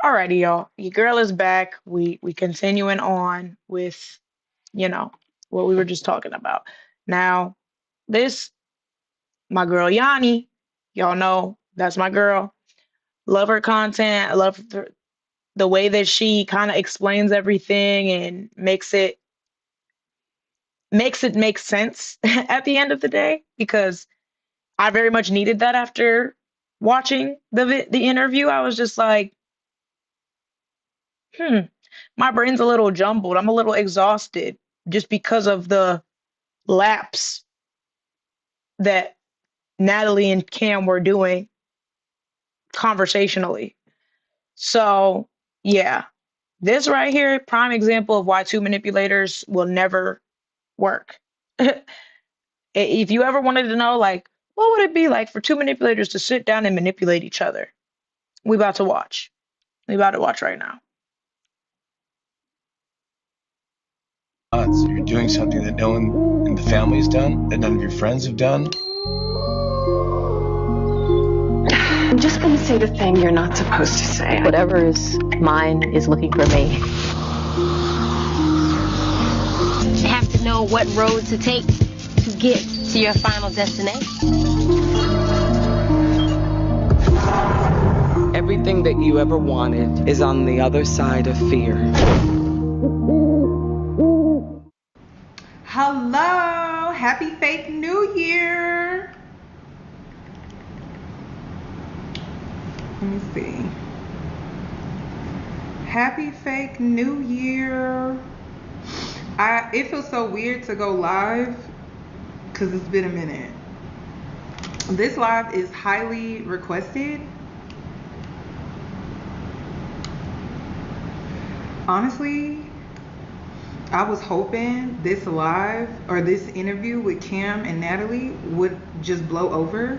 Alrighty, y'all. Your girl is back. We continuing on with, you know, what we were just talking about. Now, this my girl Yanni. Y'all know that's my girl. Love her content. I love the way that she kind of explains everything and makes it make sense at the end of the day because I very much needed that after watching the interview. I was just like, hmm, my brain's a little jumbled. I'm a little exhausted just because of the laps that Natalie and Cam were doing conversationally. So, yeah, this right here, prime example of why two manipulators will never work. If you ever wanted to know, like, what would it be like for two manipulators to sit down and manipulate each other? We about to watch. We about to watch right now. odds. You're doing something that no one in the family's done, that none of your friends have done. I'm just gonna say the thing you're not supposed to say. Whatever is mine is looking for me. You have to know what road to take to get to your final destination. Everything that you ever wanted is on the other side of fear. Hello, happy fake new year. Let me see. Happy fake new year. It feels so weird to go live because it's been a minute. This live is highly requested. Honestly, I was hoping this live or this interview with Cam and Natalie would just blow over,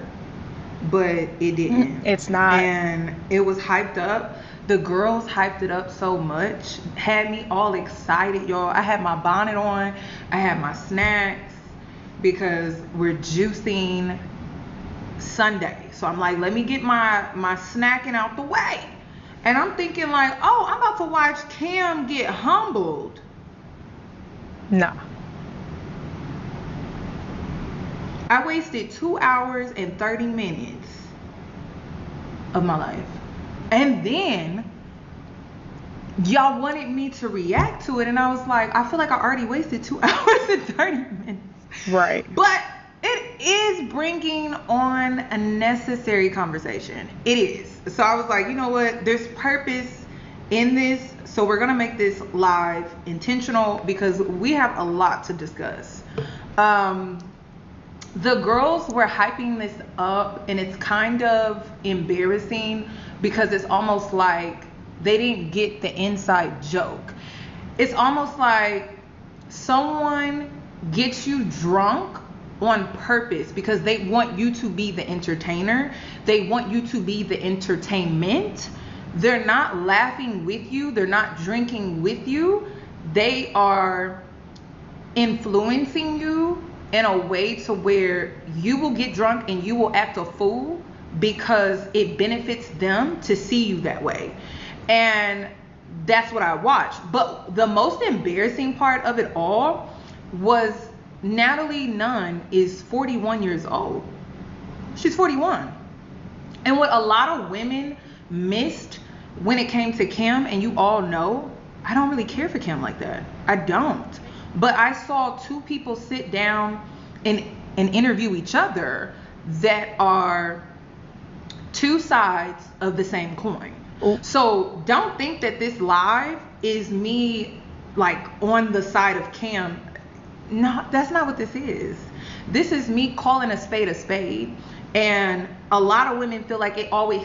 but it didn't. It's not. And it was hyped up. The girls hyped it up so much, had me all excited, y'all. I had my bonnet on, I had my snacks because we're juicing Sunday. So I'm like, let me get my snacking out the way. And I'm thinking like, oh, I'm about to watch Cam get humbled. No. I wasted 2 hours and 30 minutes of my life. And then y'all wanted me to react to it. And I was like, I feel like I already wasted 2 hours and 30 minutes. Right. But it is bringing on a necessary conversation. It is. So I was like, you know what? There's purpose in this. So we're going to make this live intentional because we have a lot to discuss. The girls were hyping this up and it's kind of embarrassing because it's almost like they didn't get the inside joke. It's almost like someone gets you drunk on purpose because they want you to be the entertainer. They want you to be the entertainment. They're not laughing with you. They're not drinking with you. They are influencing you in a way to where you will get drunk and you will act a fool because it benefits them to see you that way. And that's what I watched. But the most embarrassing part of it all was Natalie Nunn is 41 years old. She's 41. And what a lot of women missed when it came to Cam, and you all know, I don't really care for Cam like that. I don't. But I saw two people sit down and interview each other that are two sides of the same coin. Ooh. So don't think that this live is me like on the side of Cam. No, that's not what this is. This is me calling a spade, and a lot of women feel like it always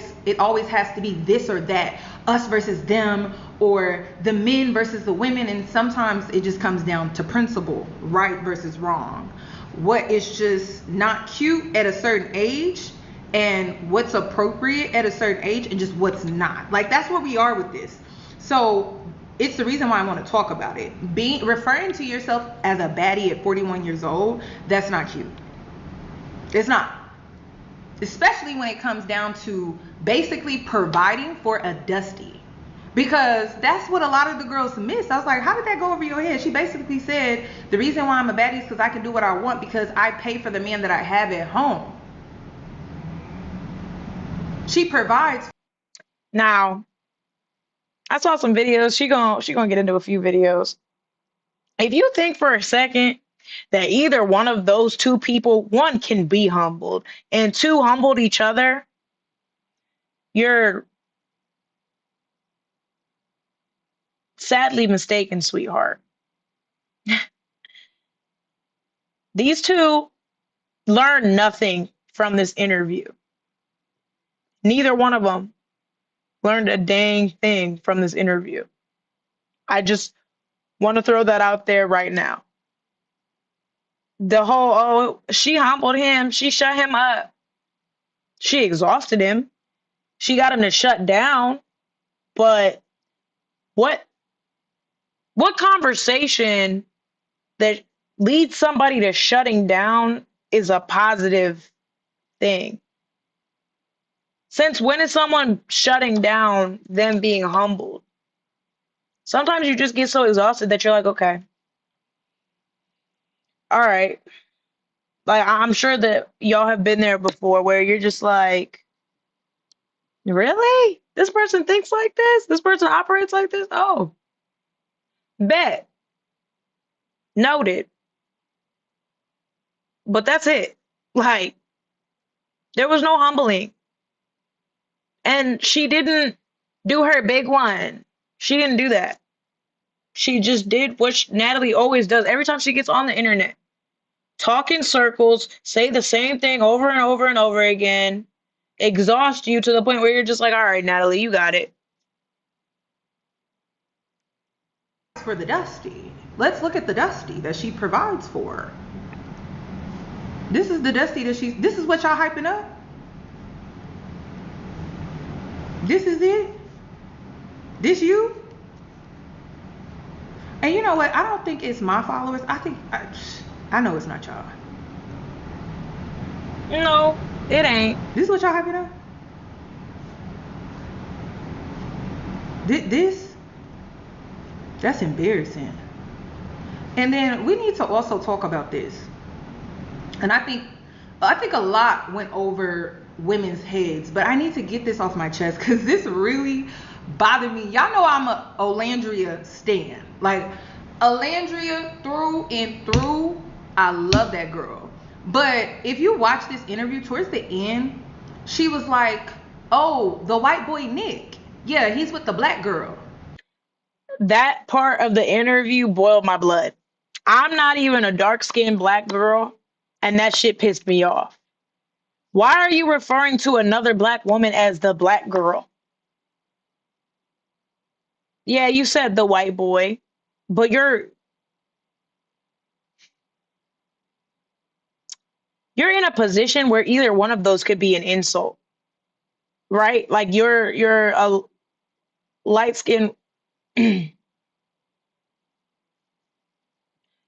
has to be this or that, us versus them, or the men versus the women, and sometimes it just comes down to principle, right versus wrong, what is just not cute at a certain age and what's appropriate at a certain age and just what's not. Like, that's where we are with this. So it's the reason why I want to talk about it. Referring to yourself as a baddie at 41 years old, that's not cute. It's not. Especially when it comes down to basically providing for a dusty. Because that's what a lot of the girls miss. I was like, how did that go over your head? She basically said, the reason why I'm a baddie is because I can do what I want because I pay for the man that I have at home. She provides. Now, I saw some videos. She gonna get into a few videos. If you think for a second that either one of those two people, one, can be humbled, and two, humbled each other, you're sadly mistaken, sweetheart. These two learned nothing from this interview. Neither one of them learned a dang thing from this interview. I just want to throw that out there right now. The whole, oh, she humbled him, she shut him up, she exhausted him, she got him to shut down. But what conversation that leads somebody to shutting down is a positive thing? Since when is someone shutting down them being humbled? Sometimes you just get so exhausted that you're like, okay, all right. Like, I'm sure that y'all have been there before where you're just like, really? This person thinks like this? This person operates like this? Oh, bet. Noted. But that's it. Like, there was no humbling. And she didn't do her big one. She didn't do that. She just did what Natalie always does every time she gets on the internet. Talk in circles, say the same thing over and over and over again, exhaust you to the point where you're just like, all right, Natalie, you got it. For the Dusty. Let's look at the Dusty that she provides for. This is the Dusty that this is what y'all hyping up? This is it? This you? And you know what? I don't think it's my followers. I know it's not y'all. No, it ain't. This is what y'all hyping up? That's embarrassing. And then we need to also talk about this. And I think a lot went over women's heads, but I need to get this off my chest because this really bothered me. Y'all know I'm a Olandria stan. Like, Olandria through and through. I love that girl. But if you watch this interview, towards the end, she was like, oh, the white boy Nick. Yeah, he's with the black girl. That part of the interview boiled my blood. I'm not even a dark-skinned black girl, and that shit pissed me off. Why are you referring to another black woman as the black girl? Yeah, you said the white boy, but you're in a position where either one of those could be an insult, right? Like, you're a light skin.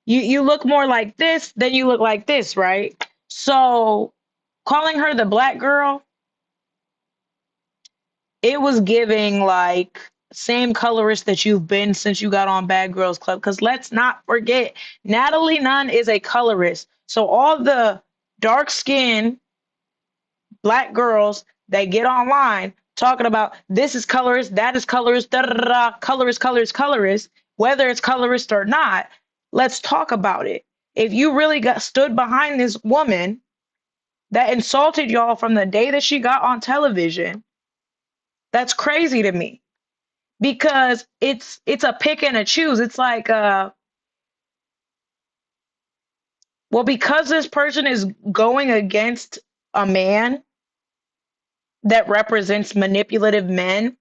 You look more like this than you look like this, right? So calling her the black girl, it was giving like same colorist that you've been since you got on Bad Girls Club. Because let's not forget, Natalie Nunn is a colorist. So all the dark skinned black girls that get online talking about this is colorist, that is colorist, da da da, da, colorist, colorist, colorist, whether it's colorist or not, let's talk about it. If you really got stood behind this woman that insulted y'all from the day that she got on television, that's crazy to me. Because it's a pick and a choose. It's like, well, because this person is going against a man that represents manipulative men,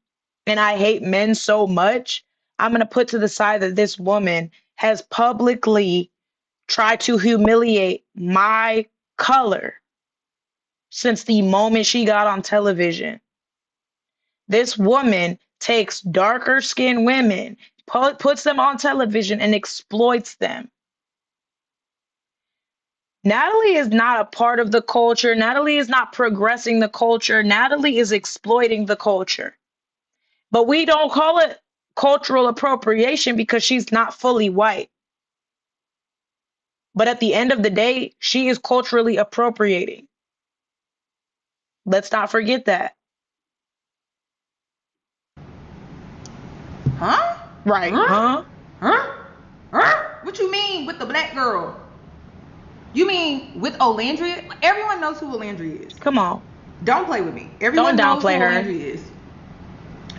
and I hate men so much, I'm going to put to the side that this woman has publicly tried to humiliate my color since the moment she got on television. This woman takes darker skinned women, puts them on television, and exploits them. Natalie is not a part of the culture. Natalie is not progressing the culture. Natalie is exploiting the culture. But we don't call it cultural appropriation because she's not fully white. But at the end of the day, she is culturally appropriating. Let's not forget that. Huh? Right. Huh? Huh? Huh? What you mean with the black girl? You mean with Olandria? Everyone knows who Olandria is. Come on. Don't play with me. Everyone Don't knows who downplay her. Olandria is.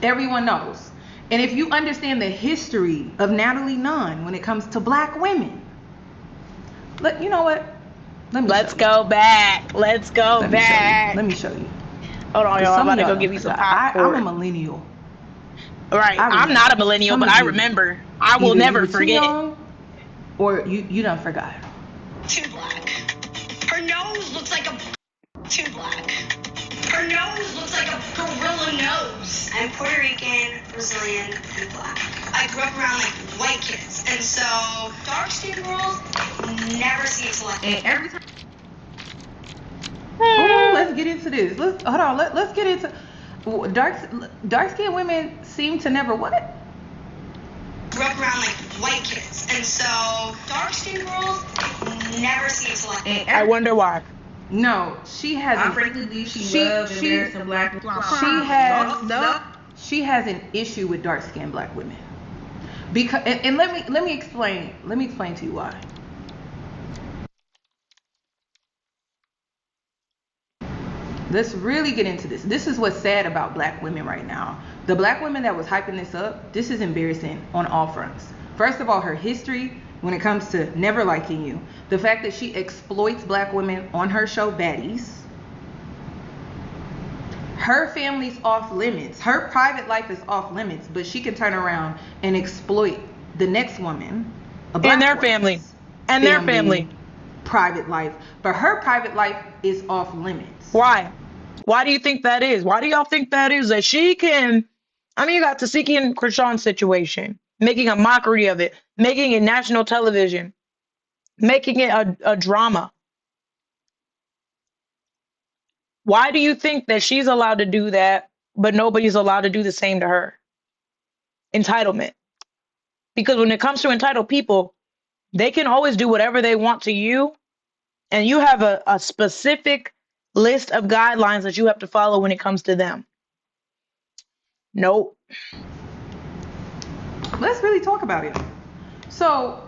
Everyone knows. And if you understand the history of Natalie Nunn when it comes to black women, you know what? Let's go back. Let's go back. Let me show you. Hold on, y'all. I'm about to go give you some popcorn. I'm a millennial. Right. I'm not a millennial, but I remember. I will never forget. Or you done forgot. Too black. Her nose looks like a too black. Her nose looks like a gorilla nose. I'm Puerto Rican, Brazilian, and black. I grew up around like white kids, and so dark-skinned girls never seem to like. And every time. Oh, let's get into this. Let's get into dark-skinned women seem to never what? Grew up around like white kids, and so dark-skinned girls never seem to like. I wonder why. No, she has. I frankly believe she loves embarrassing black people. She has an issue with dark-skinned black women. Because and let me explain. Let me explain to you why. Let's really get into this. This is what's sad about black women right now. The black women that was hyping this up, this is embarrassing on all fronts. First of all, her history when it comes to never liking you. The fact that she exploits black women on her show Baddies. Her family's off limits. Her private life is off limits, but she can turn around and exploit the next woman. And their family. And their family. Private life. But her private life is off limits. Why? Why do you think that is? Why do y'all think that is? That she can, I mean, you got Tasiki and Krishan's situation, making a mockery of it, making it national television, making it a drama. Why do you think that she's allowed to do that, but nobody's allowed to do the same to her? Entitlement. Because when it comes to entitled people, they can always do whatever they want to you, and you have a specific list of guidelines that you have to follow when it comes to them. Nope. Let's really talk about it. So,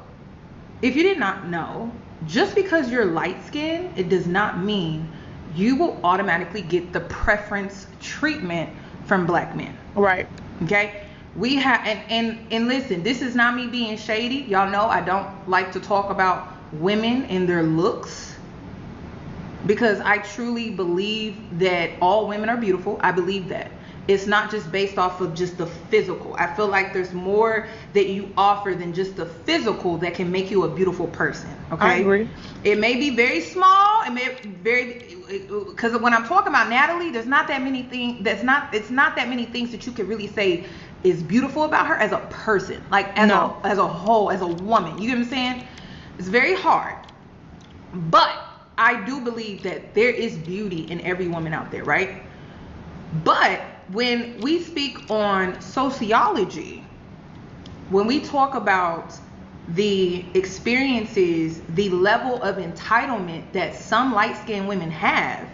if you did not know, just because you're light skinned, it does not mean you will automatically get the preference treatment from black men. Right. Okay? We have and listen, this is not me being shady. Y'all know I don't like to talk about women and their looks, because I truly believe that all women are beautiful. I believe that. It's not just based off of just the physical. I feel like there's more that you offer than just the physical that can make you a beautiful person. Okay? I agree. It may be very small. It may be very, because when I'm talking about Natalie, there's not that many things. It's not that many things that you can really say is beautiful about her as a person, like as a whole, as a woman. You get what I'm saying? It's very hard, but I do believe that there is beauty in every woman out there, right? But when we speak on sociology, when we talk about the experiences, the level of entitlement that some light-skinned women have,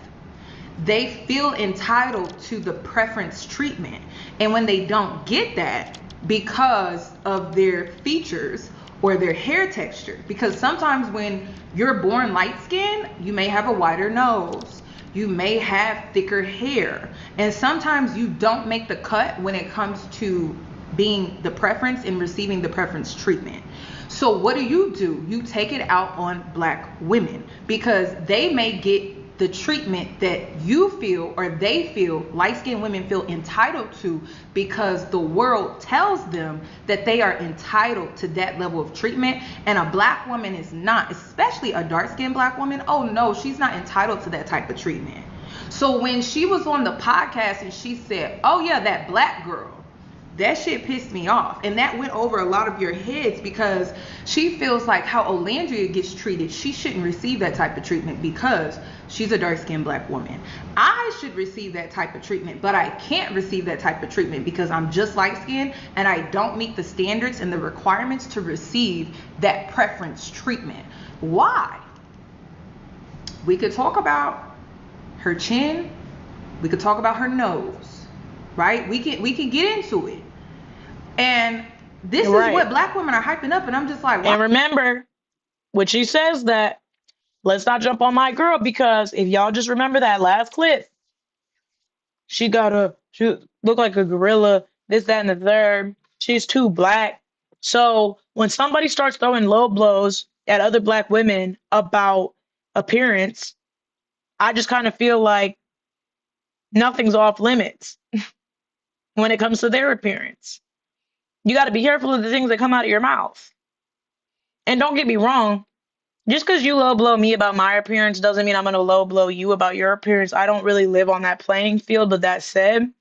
they feel entitled to the preference treatment. And when they don't get that because of their features or their hair texture, because sometimes when you're born light-skinned, you may have a wider nose, you may have thicker hair, and sometimes you don't make the cut when it comes to being the preference and receiving the preference treatment. So what do? You take it out on black women, because they may get the treatment that you feel, or they feel, light-skinned women feel entitled to, because the world tells them that they are entitled to that level of treatment, and a black woman is not, especially a dark-skinned black woman. Oh no, she's not entitled to that type of treatment. So when she was on the podcast and she said, oh yeah, that black girl, That shit pissed me off. And that went over a lot of your heads because she feels like how Olandria gets treated, she shouldn't receive that type of treatment because she's a dark-skinned black woman. I should receive that type of treatment, but I can't receive that type of treatment because I'm just light-skinned and I don't meet the standards and the requirements to receive that preference treatment. Why? We could talk about her chin. We could talk about her nose, right? We can get into it. And this is what black women are hyping up, and I'm just like, why? And remember, when she says that, let's not jump on my girl, because if y'all just remember that last clip, she look like a gorilla, this, that, and the third. She's too black. So when somebody starts throwing low blows at other black women about appearance, I just kind of feel like nothing's off limits when it comes to their appearance. You got to be careful of the things that come out of your mouth. And don't get me wrong, just because you low blow me about my appearance doesn't mean I'm going to low blow you about your appearance. I don't really live on that playing field. But that said,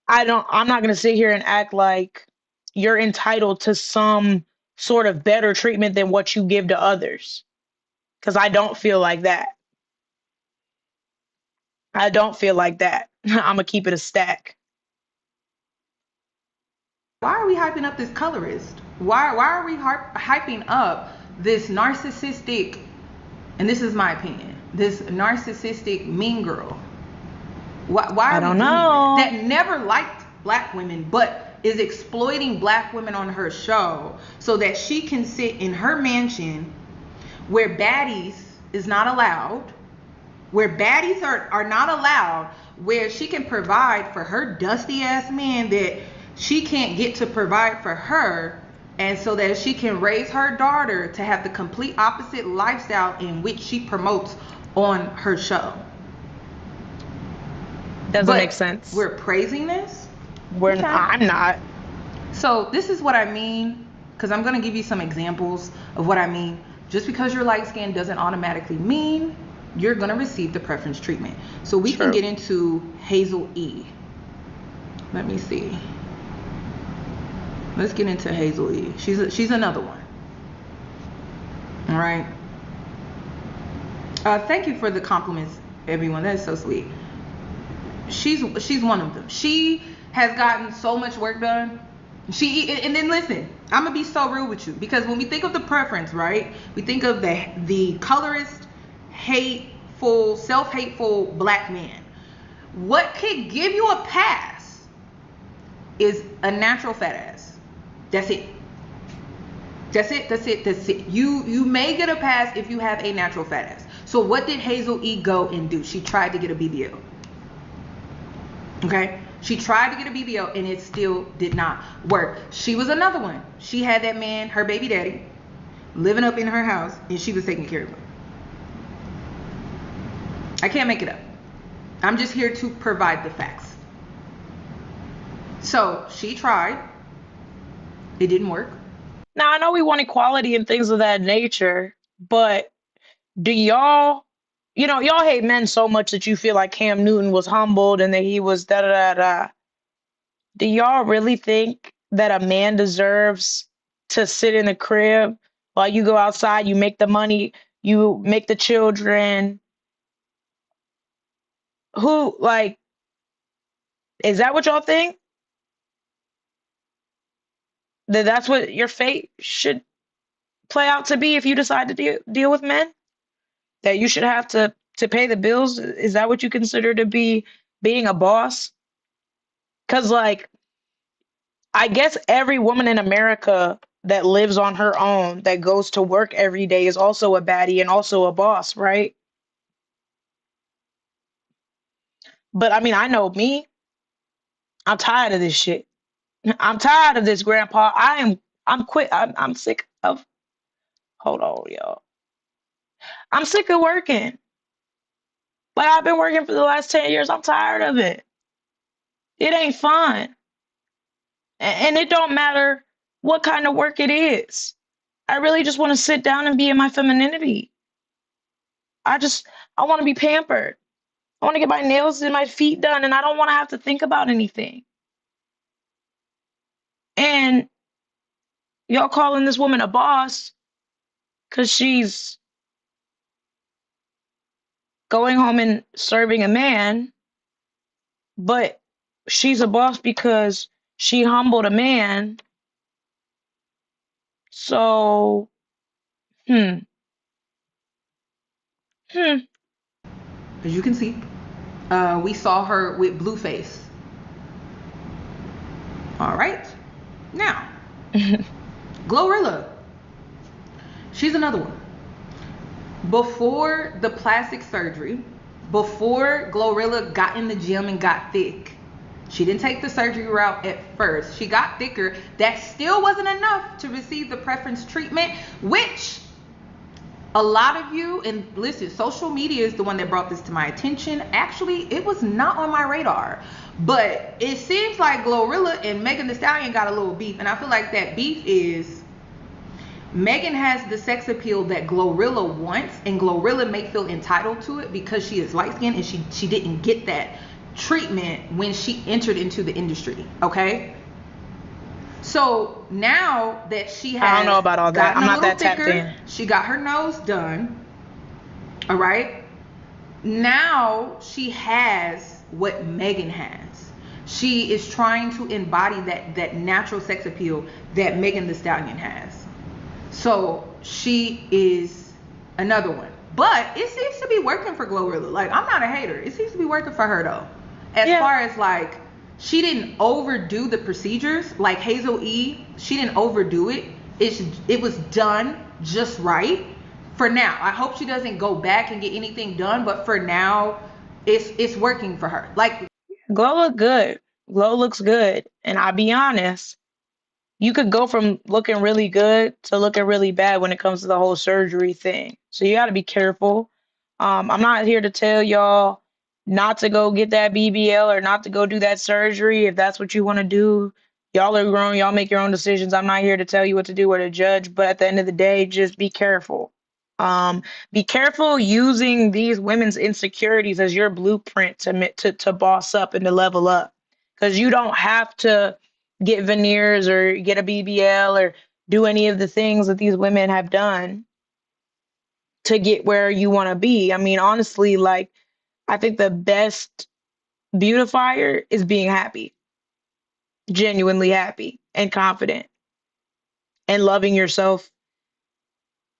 I'm not going to sit here and act like you're entitled to some sort of better treatment than what you give to others. Because I don't feel like that. I don't feel like that. I'm going to keep it a stack. Why are we hyping up this colorist? Why are we hyping up this narcissistic, and this is my opinion, this narcissistic mean girl? Why are I don't we doing know. that never liked black women, but is exploiting black women on her show so that she can sit in her mansion where baddies is not allowed, where baddies are not allowed, where she can provide for her dusty ass man that she can't get to provide for her, and so that she can raise her daughter to have the complete opposite lifestyle in which she promotes on her show. Doesn't make sense. We're praising this? I'm not. So this is what I mean, because I'm going to give you some examples of what I mean. Just because you're light skinned doesn't automatically mean you're going to receive the preference treatment. So we can get into Hazel E. Let me see. Let's get into Hazel E. She's another one. All right. Thank you for the compliments, everyone. That is so sweet. She's one of them. She has gotten so much work done. And then listen, I'm gonna be so real with you, because when we think of the preference, right, we think of the colorist, hateful, self-hateful black man. What could give you a pass is a natural fat ass. That's it. That's it. You may get a pass if you have a natural fat ass. So what did Hazel E go and do? She tried to get a BBL. Okay? She tried to get a BBL and it still did not work. She was another one. She had that man, her baby daddy, living up in her house, and she was taking care of him. I can't make it up. I'm just here to provide the facts. So she tried. It didn't work. Now, I know we want equality and things of that nature, but do y'all hate men so much that you feel like Cam Newton was humbled and that he was da da da da. Do y'all really think that a man deserves to sit in the crib while you go outside, you make the money, you make the children? Is that what y'all think? That's what your fate should play out to be if you decide to deal with men? That you should have to pay the bills? Is that what you consider to be being a boss? Because, I guess every woman in America that lives on her own, that goes to work every day, is also a baddie and also a boss, right? But I mean, I know me. I'm tired of this shit. I'm tired of this, Grandpa. I'm quit. I'm sick of. Hold on, y'all. I'm sick of working. Like, I've been working for the last 10 years. I'm tired of it. It ain't fun. And it don't matter what kind of work it is. I really just want to sit down and be in my femininity. I want to be pampered. I want to get my nails and my feet done, and I don't want to have to think about anything. Y'all calling this woman a boss because she's going home and serving a man, but she's a boss because she humbled a man. So, hmm, hmm. As you can see, we saw her with Blueface. All right. Now, Glorilla. She's another one. Before the plastic surgery, before Glorilla got in the gym and got thick, she didn't take the surgery route at first. She got thicker. That still wasn't enough to receive the preference treatment, which a lot of you, and listen, social media is the one that brought this to my attention. Actually, it was not on my radar, but it seems like Glorilla and Megan Thee Stallion got a little beef, and I feel like that beef is Megan has the sex appeal that Glorilla wants, and Glorilla may feel entitled to it because she is light skinned and she didn't get that treatment when she entered into the industry. Okay, so now that she has, I don't know about all that. I'm not that thicker, tapped in. she got her nose done. All right, now she has what Megan has. She is trying to embody that natural sex appeal that Megan Thee Stallion has. So she is another one, but it seems to be working for Glorilla. Like, I'm not a hater. It seems to be working for her though. As far as like, she didn't overdo the procedures like Hazel E. She didn't overdo it. It was done just right for now. I hope she doesn't go back and get anything done, but for now, it's working for her. Like, Glow look good. Glow looks good. And I'll be honest, you could go from looking really good to looking really bad when it comes to the whole surgery thing. So you got to be careful. I'm not here to tell y'all not to go get that BBL or not to go do that surgery. If that's what you want to do, y'all are grown. Y'all make your own decisions. I'm not here to tell you what to do or to judge. But at the end of the day, just be careful. Be careful using these women's insecurities as your blueprint to boss up and to level up, because you don't have to get veneers or get a BBL or do any of the things that these women have done to get where you want to be. I mean, honestly, like, I think the best beautifier is being happy, genuinely happy and confident and loving yourself,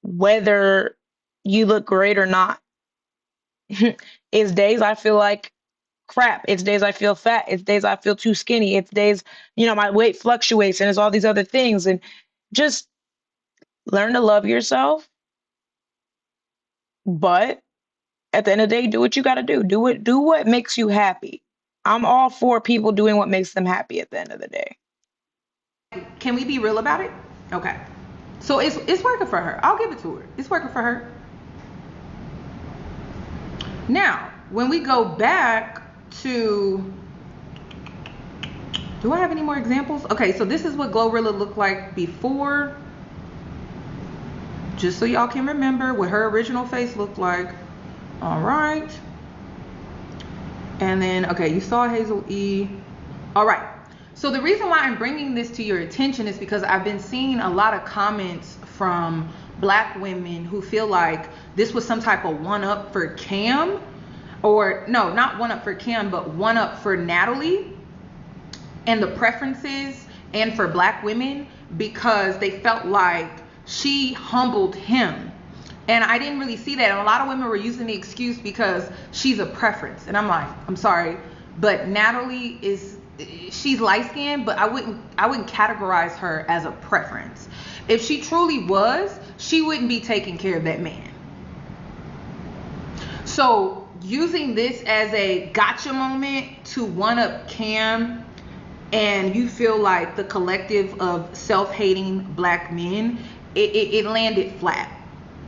whether you look great or not. It's days I feel like crap. It's days I feel fat. It's days I feel too skinny. It's days, my weight fluctuates and it's all these other things. And just learn to love yourself. But at the end of the day, do what you got to do. Do what makes you happy. I'm all for people doing what makes them happy at the end of the day. can we be real about it? Okay. So it's working for her. I'll give it to her. It's working for her. Now, when we go back to, do I have any more examples? Okay, so this is what Glorilla looked like before. Just so y'all can remember what her original face looked like. All right. And then, okay, you saw Hazel E. All right. So the reason why I'm bringing this to your attention is because I've been seeing a lot of comments from Black women who feel like this was some type of one-up for Cam. Or, no, not one-up for Cam, but one-up for Natalie and the preferences and for Black women, because they felt like she humbled him. And I didn't really see that. And a lot of women were using the excuse because she's a preference. And I'm like, I'm sorry, but Natalie she's light skinned, but I wouldn't categorize her as a preference. If she truly was, she wouldn't be taking care of that man. So using this as a gotcha moment to one up Cam, and you feel like the collective of self-hating Black men, it landed flat.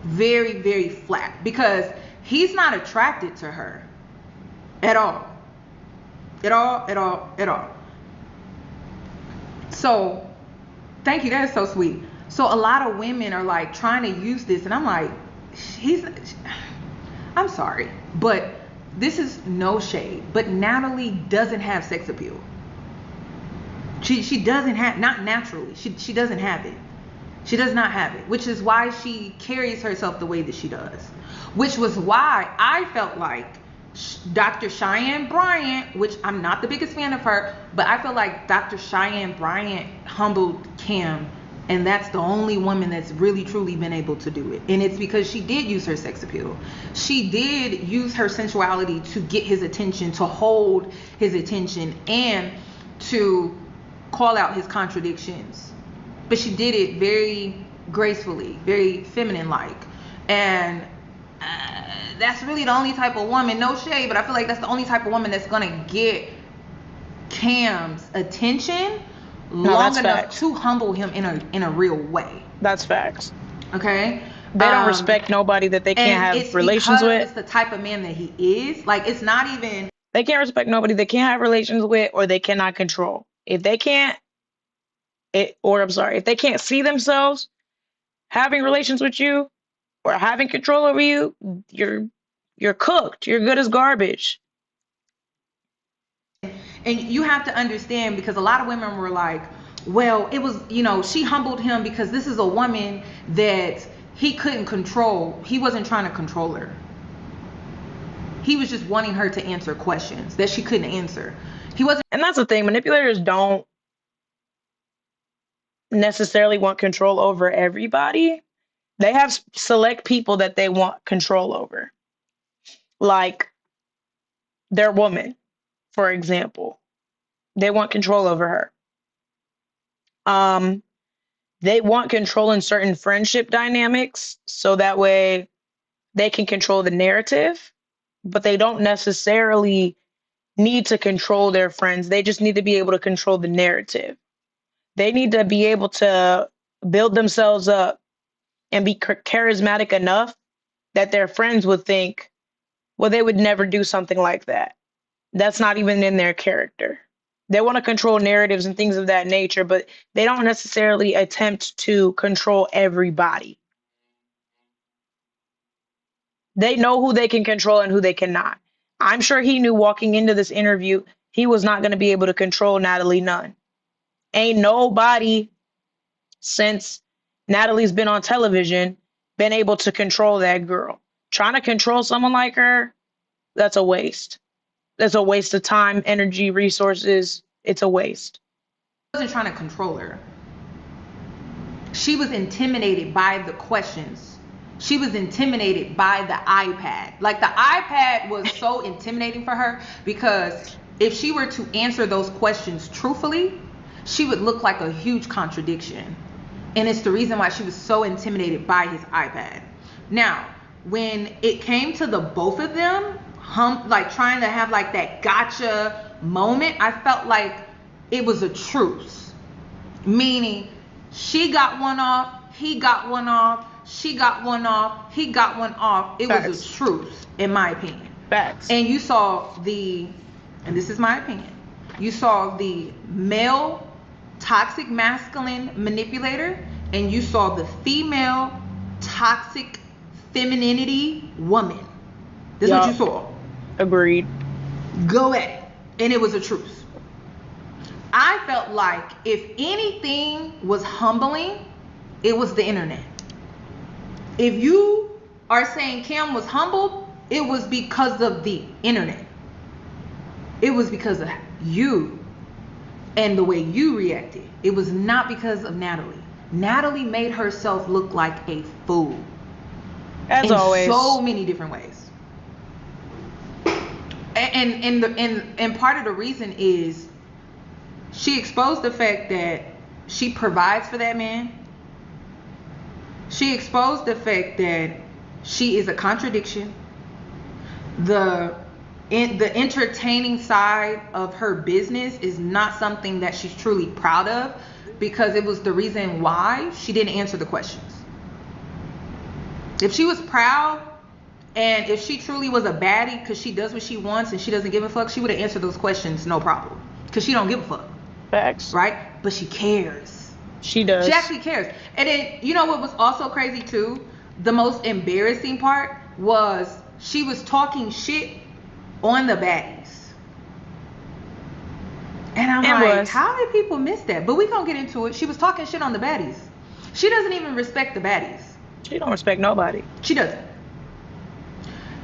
Very, very flat, because he's not attracted to her at all. At all. So thank you. That is so sweet. So a lot of women are like trying to use this, and I'm like, I'm sorry, but this is no shade, but Natalie doesn't have sex appeal. She doesn't have, not naturally, she doesn't have it. She does not have it, which is why she carries herself the way that she does. Which was why I felt like Dr. Cheyenne Bryant, which I'm not the biggest fan of her, but I feel like Dr. Cheyenne Bryant humbled Kim, and that's the only woman that's really truly been able to do it. And it's because she did use her sex appeal. She did use her sensuality to get his attention, to hold his attention, and to call out his contradictions. But she did it very gracefully, very feminine-like. And that's really the only type of woman, no shade, but I feel like that's the only type of woman that's going to get Cam's attention long enough to humble him in a real way. That's facts. Okay? They don't respect nobody that they can't have relations with. It's the type of man that he is. Like, it's not even... They can't respect nobody they can't have relations with or they cannot control. If they can't, if they can't see themselves having relations with you or having control over you, you're cooked. You're good as garbage. And you have to understand, because a lot of women were like, well, it was, she humbled him because this is a woman that he couldn't control. He wasn't trying to control her. He was just wanting her to answer questions that she couldn't answer. He wasn't. And that's the thing. Manipulators don't necessarily want control over everybody. They have select people that they want control over. Like their woman, for example. They want control over her. They want control in certain friendship dynamics so that way they can control the narrative, but they don't necessarily need to control their friends. They just need to be able to control the narrative. They need to be able to build themselves up and be charismatic enough that their friends would think, well, they would never do something like that. That's not even in their character. They want to control narratives and things of that nature, but they don't necessarily attempt to control everybody. They know who they can control and who they cannot. I'm sure he knew walking into this interview, he was not going to be able to control Natalie Nunn. Ain't nobody since Natalie's been on television been able to control that girl. Trying to control someone like her, that's a waste. That's a waste of time, energy, resources. It's a waste. Wasn't trying to control her. She was intimidated by the questions. She was intimidated by the iPad. Like, the iPad was so intimidating for her because if she were to answer those questions truthfully, she would look like a huge contradiction. And it's the reason why she was so intimidated by his iPad. Now, when it came to the both of them, trying to have like that gotcha moment, I felt like it was a truce. Meaning, she got one off, he got one off, she got one off, he got one off. It Facts. was a truce, in my opinion. Facts. And you saw and this is my opinion, you saw the male toxic masculine manipulator, and you saw the female toxic femininity woman. This is what you saw. Agreed. Go at it. And it was a truce. I felt like if anything was humbling, it was the internet. If you are saying Kim was humbled, it was because of the internet. It was because of you and the way you reacted. It was not because of Natalie. Natalie made herself look like a fool. As always. In so many different ways. And part of the reason is she exposed the fact that she provides for that man. She exposed the fact that she is a contradiction. The entertaining side of her business is not something that she's truly proud of, because it was the reason why she didn't answer the questions. If she was proud and if she truly was a baddie because she does what she wants and she doesn't give a fuck, she would have answered those questions no problem, because she don't give a fuck. Facts. Right? But she cares. She does. She actually cares. And then, you know what was also crazy too? The most embarrassing part was she was talking shit on the baddies. And I'm like, how did people miss that? But we gonna get into it. She was talking shit on the baddies. She doesn't even respect the baddies. She don't respect nobody. She doesn't.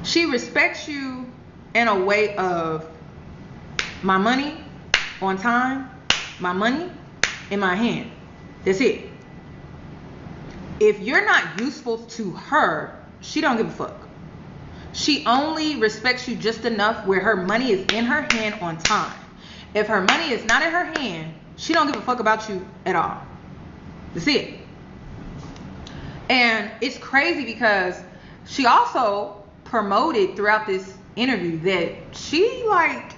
She respects you in a way of my money on time, my money in my hand. That's it. If you're not useful to her, she don't give a fuck. She only respects you just enough where her money is in her hand on time. If her money is not in her hand, she don't give a fuck about you at all. That's it. And it's crazy because she also promoted throughout this interview that she like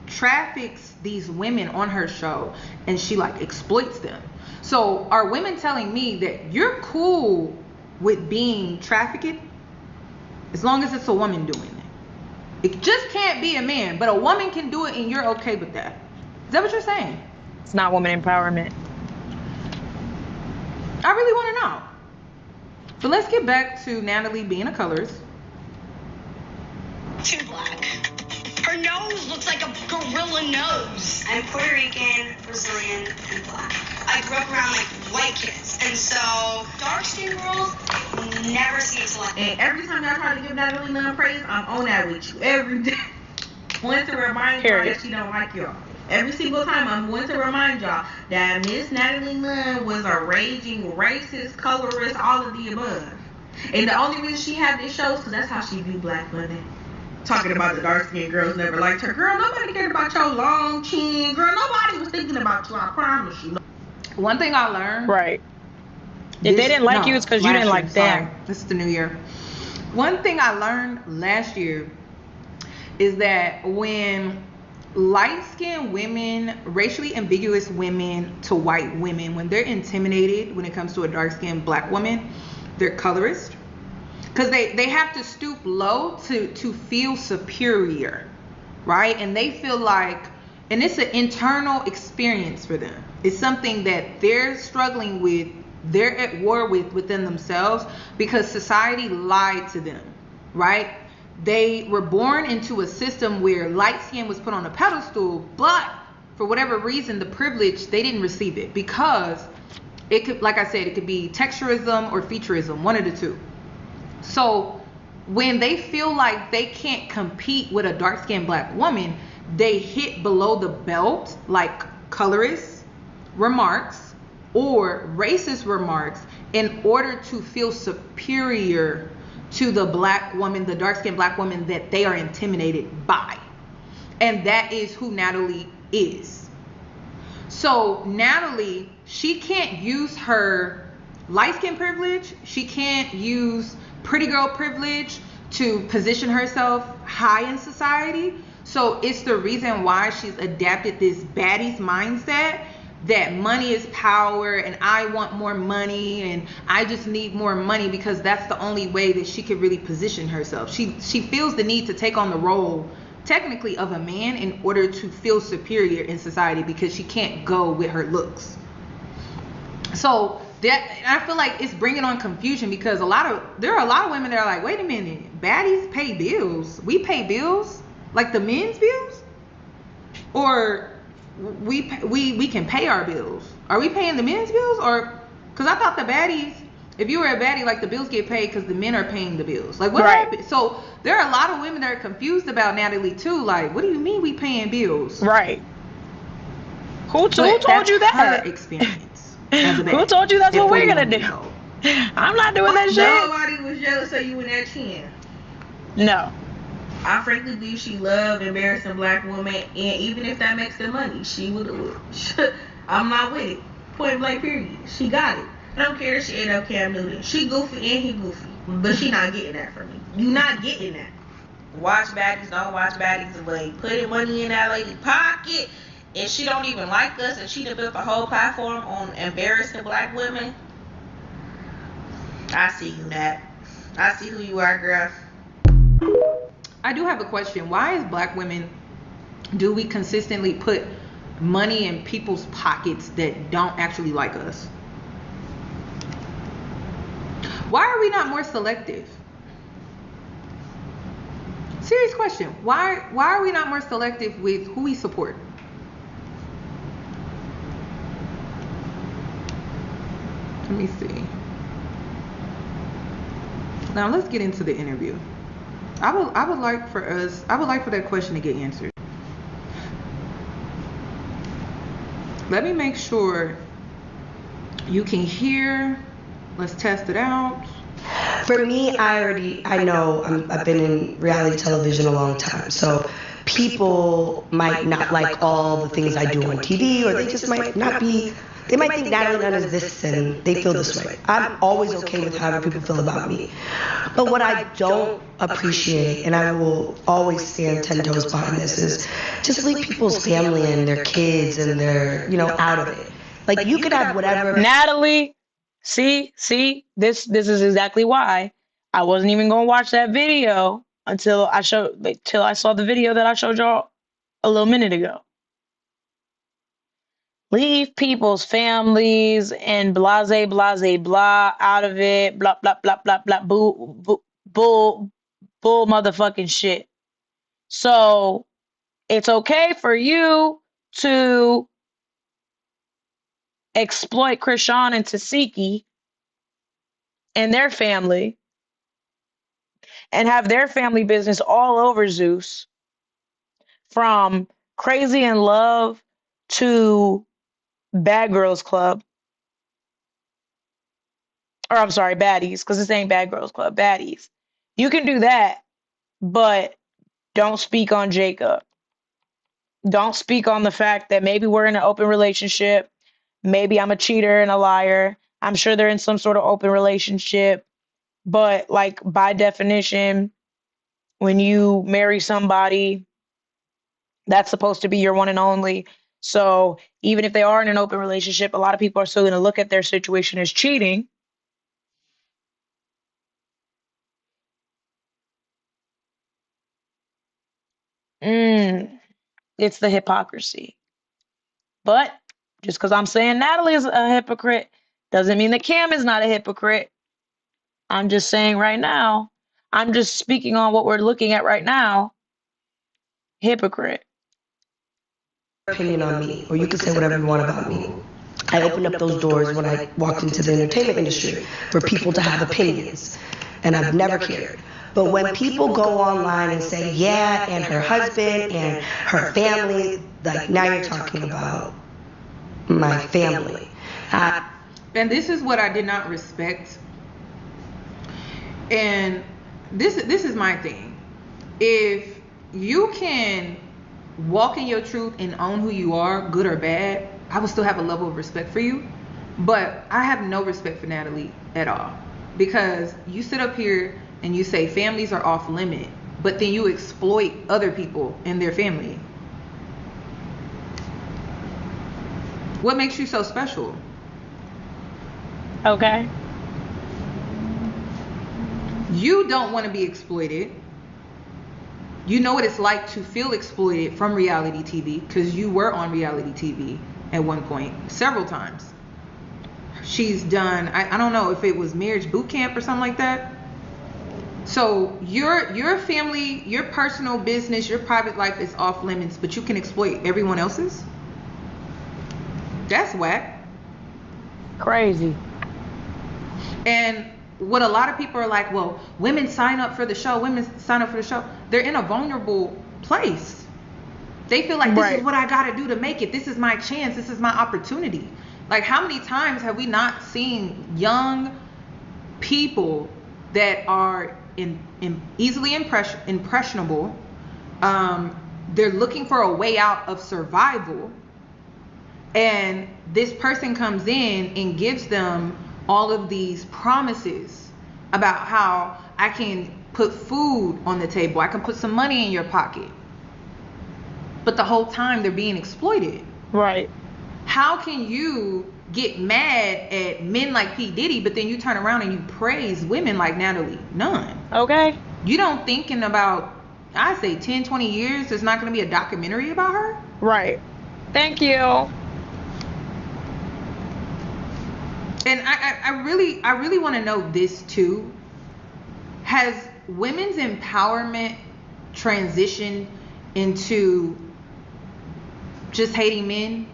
traffics these women on her show and she like exploits them. So are women telling me that you're cool with being trafficked as long as it's a woman doing it? It just can't be a man, but a woman can do it and you're okay with that. Is that what you're saying? It's not woman empowerment. I really want to know. But let's get back to Natalie being a colorist. Too black. Her nose looks like a gorilla nose. I'm Puerto Rican, Brazilian, and black. I grew up around like white kids, and so dark-skinned girls never seem to like. And every time y'all try to give Natalie Nunn praise, I'm on that with you every day. Want to remind y'all that she don't like y'all. Every single time I'm going to remind y'all that Miss Natalie Nunn was a raging racist, colorist, all of the above. And the only reason she had this show is because that's how she view black women. Talking about the dark-skinned girls never liked her. Girl, nobody cared about your long chin. Girl, nobody was thinking about you, I promise you. One thing I learned. Right. If they didn't like you, it's because you didn't like them. This is the new year. One thing I learned last year is that when light-skinned women, racially ambiguous women to white women, when they're intimidated when it comes to a dark-skinned black woman, they're colorist. Because they have to stoop low to feel superior, right? And they feel like, and it's an internal experience for them. It's something that they're struggling with, they're at war with within themselves because society lied to them, right? They were born into a system where light skin was put on a pedestal, but for whatever reason, the privilege, they didn't receive it because it could, like I said, it could be texturism or featureism, one of the two. So when they feel like they can't compete with a dark-skinned black woman, they hit below the belt like colorist remarks or racist remarks in order to feel superior to the black woman, the dark-skinned black woman that they are intimidated by. And that is who Natalie is. So Natalie, she can't use her light-skin privilege. She can't use pretty girl privilege to position herself high in society. So it's the reason why she's adapted this baddies mindset that money is power and I want more money and I just need more money because that's the only way that she could really position herself. She feels the need to take on the role technically of a man in order to feel superior in society because she can't go with her looks. So that, I feel like it's bringing on confusion because there are a lot of women that are like, wait a minute, baddies pay bills. We pay bills, like the men's bills, or we can pay our bills. Are we paying the men's bills, or because I thought the baddies, if you were a baddie, like the bills get paid because the men are paying the bills. Like what happened? So there are a lot of women that are confused about Natalie too. Like, what do you mean we paying bills? Right. Who told you that? Her experience. Who told you that's what we're gonna do? I'm not doing that shit. Nobody was jealous of you in that chin. No. I frankly believe she loved embarrassing black women, and even if that makes them money, she would do it. I'm not with it. Point blank period. She got it. I don't care if she ain't up Cam Newton. She goofy and he goofy, but she not getting that from me. You not getting that. Watch baddies, don't watch baddies away. Putting money in that lady pocket. And she don't even like us, and she done built the whole platform on embarrassing black women. I see you, Nat. I see who you are, girl. I do have a question. Why as black women do we consistently put money in people's pockets that don't actually like us? Why are we not more selective? Serious question. Why are we not more selective with who we support? Let me see. Now let's get into the interview. I would like for that question to get answered. Let me make sure you can hear. Let's test it out. For me, I know I've been in reality television a long time, so people might not like all the things I do on TV, or they just might not be, they might think Natalie Nunn is this and they feel this way. I'm always okay with however people feel about me. But what I don't appreciate, and I will always stand 10 toes behind this, is just leave people's family and their kids and their, out of it. Like, you could have whatever. Natalie, see, this is exactly why I wasn't even gonna watch that video till I saw the video that I showed y'all a little minute ago. Leave people's families and blase blah out of it. Blah blah blah blah blah bull motherfucking shit. So it's okay for you to exploit Krishan and Tasiki and their family and have their family business all over Zeus, from Crazy in Love to Bad Girls Club. Or I'm sorry, Baddies, because this ain't Bad Girls Club, Baddies. You can do that, but don't speak on Jacob. Don't speak on the fact that maybe we're in an open relationship. Maybe I'm a cheater and a liar. I'm sure they're in some sort of open relationship. But, like, by definition, when you marry somebody, that's supposed to be your one and only. So even if they are in an open relationship, a lot of people are still going to look at their situation as cheating. It's the hypocrisy. But just because I'm saying Natalie is a hypocrite doesn't mean that Cam is not a hypocrite. I'm just saying right now, I'm just speaking on what we're looking at right now. Hypocrite. Opinion on me, or you can say whatever you want about me. I opened up those doors when I walked into the entertainment industry for people to have opinions, and I've never cared. But when people go online and say, yeah, and her husband and her family, like, now you're talking about my family. And this is what I did not respect. And this is my thing. If you can walk in your truth and own who you are, good or bad, I will still have a level of respect for you. But I have no respect for Natalie at all, because you sit up here and you say families are off limit, but then you exploit other people and their family. What makes you so special? Okay. You don't want to be exploited. You know what it's like to feel exploited from reality TV, because you were on reality TV at one point, several times. She's done, I don't know if it was Marriage Boot Camp or something like that. So your family, your personal business, your private life is off limits, but you can exploit everyone else's? That's whack. Crazy. And what a lot of people are like, well, women sign up for the show. They're in a vulnerable place. They feel like, this is what I got to do to make it. This is my chance. This is my opportunity. Like, how many times have we not seen young people that are easily impressionable? They're looking for a way out of survival. And this person comes in and gives them all of these promises about how I can put food on the table, I can put some money in your pocket. But the whole time they're being exploited. Right. How can you get mad at men like P. Diddy, but then you turn around and you praise women like Natalie Nunn? Okay. You don't think in about, I say 10, 20 years, there's not going to be a documentary about her? Right. Thank you. And I really want to know this too. Has women's empowerment transitioned into just hating men?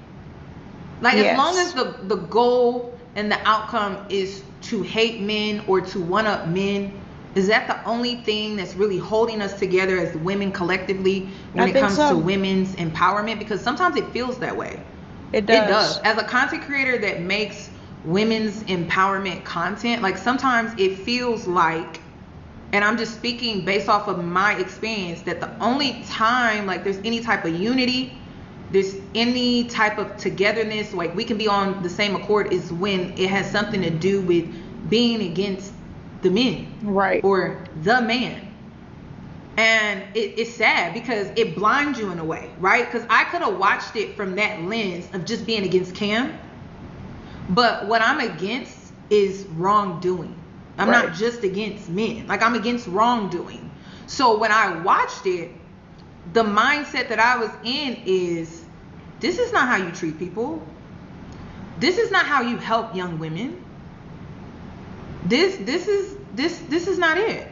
Like, as long Yes. as the goal and the outcome is to hate men or to one up men, is that the only thing that's really holding us together as women collectively when I it think comes so. to women's empowerment? Because sometimes it feels that way. It It does. does. As a content creator that makes women's empowerment content, like, sometimes it feels like, and I'm just speaking based off of my experience, that the only time like there's any type of unity, there's any type of togetherness, like we can be on the same accord, is when it has something to do with being against the men, Right. or the man. And it's sad because it blinds you in a way, right? Because I could have watched it from that lens of just being against Cam, but what I'm against is wrongdoing. I'm Right. not just against men. Like, I'm against wrongdoing. So when I watched it, the mindset that I was in is, this is not how you treat people. This is not how you help young women. This is not it.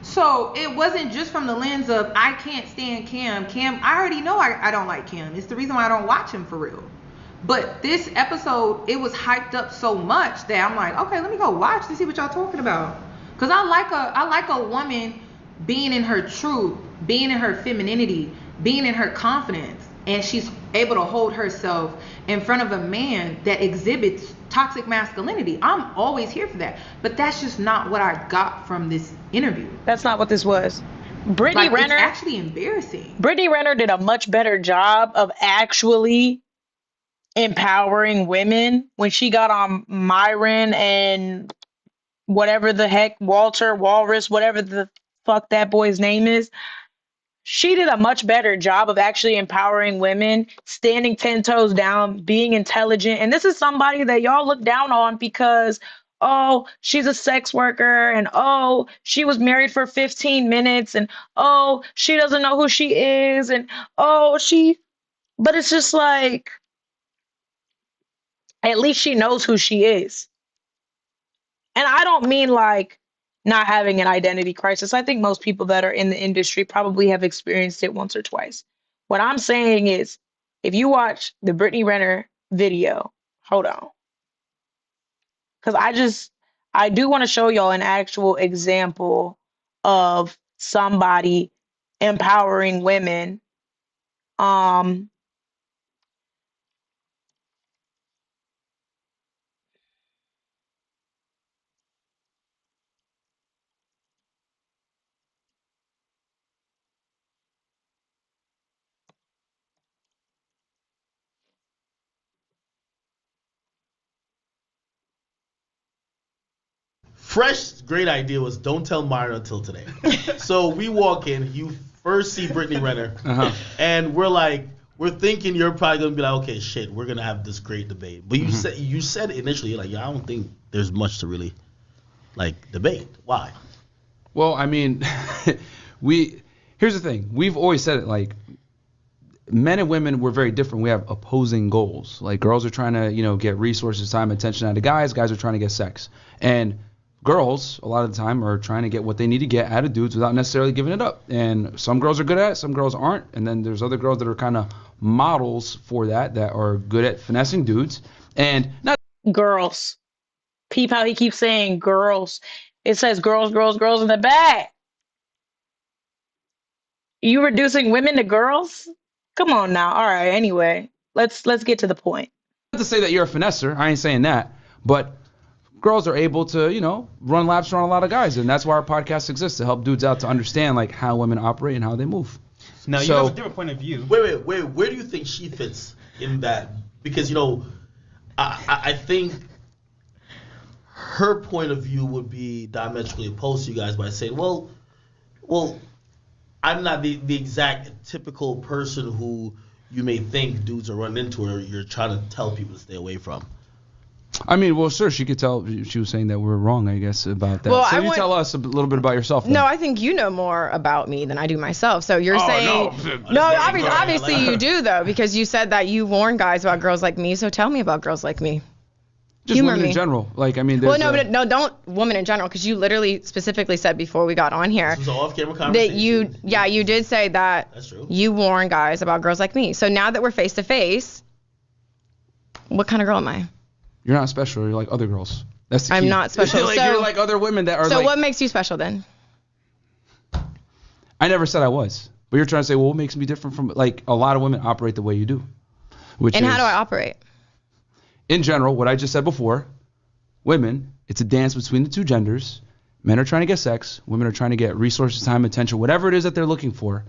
So it wasn't just from the lens of, I can't stand Cam. I already know I don't like Cam. It's the reason why I don't watch him for real. But this episode, it was hyped up so much that I'm like, okay, let me go watch to see what y'all talking about. Cause I like a woman being in her truth, being in her femininity, being in her confidence, and she's able to hold herself in front of a man that exhibits toxic masculinity. I'm always here for that. But that's just not what I got from this interview. That's not what this was. Brittany Like, it's Renner. actually embarrassing. Brittany Renner did a much better job of actually empowering women when she got on Myron and whatever the heck, Walter, Walrus, whatever the fuck that boy's name is. She did a much better job of actually empowering women, standing 10 toes down, being intelligent. And this is somebody that y'all look down on because, oh, she's a sex worker, and oh, she was married for 15 minutes, and oh, she doesn't know who she is, and oh, but it's just like, at least she knows who she is. And I don't mean like not having an identity crisis. I think most people that are in the industry probably have experienced it once or twice. What I'm saying is, if you watch the Brittany Renner video, hold on. Because I do want to show y'all an actual example of somebody empowering women. Um, Fresh, great idea was don't tell Myra until today. So we walk in, you first see Brittany Renner, and we're thinking you're probably gonna be like, okay, shit, we're gonna have this great debate. But you said initially, like, yeah, I don't think there's much to really like debate. Why? Well, I mean, here's the thing. We've always said it, like, men and women, we're very different. We have opposing goals. Like, girls are trying to, get resources, time, attention out of guys. Guys are trying to get sex. And girls, a lot of the time, are trying to get what they need to get out of dudes without necessarily giving it up. And some girls are good at it, some girls aren't. And then there's other girls that are kind of models for that are good at finessing dudes. And not girls. Peep how he keeps saying girls. It says girls, girls, girls in the back. You reducing women to girls? Come on now. All right. Anyway, let's get to the point. to say that you're a finesser. I ain't saying that. But girls are able to, run laps around a lot of guys. And that's why our podcast exists, to help dudes out to understand, like, how women operate and how they move. Now, you have a different point of view. Wait. Where do you think she fits in that? Because, I think her point of view would be diametrically opposed to you guys by saying, well, I'm not the exact typical person who you may think dudes are running into, or you're trying to tell people to stay away from. I mean, well, sure, she could tell. She was saying that we're wrong, I guess, about that. Well, so you tell us a little bit about yourself. Then. No, I think you know more about me than I do myself. So you're saying no, obviously you do though, because you said that you warn guys about girls like me. So tell me about girls like me. Just Humor women me. in general. Like, I mean, well, no, don't women in general, because you literally specifically said before we got on here This was an off-camera conversation. that you did say that That's true. you warn guys about girls like me. So now that we're face to face, What kind of girl am I? You're not special. You're like other girls. That's the key. I'm not special. Like, so you're like other women that are So like, what makes you special then? I never said I was. But you're trying to say, well, what makes me different from, like, a lot of women operate the way you do. And how do I operate? In general, what I just said before, women, it's a dance between the two genders. Men are trying to get sex. Women are trying to get resources, time, attention, whatever it is that they're looking for.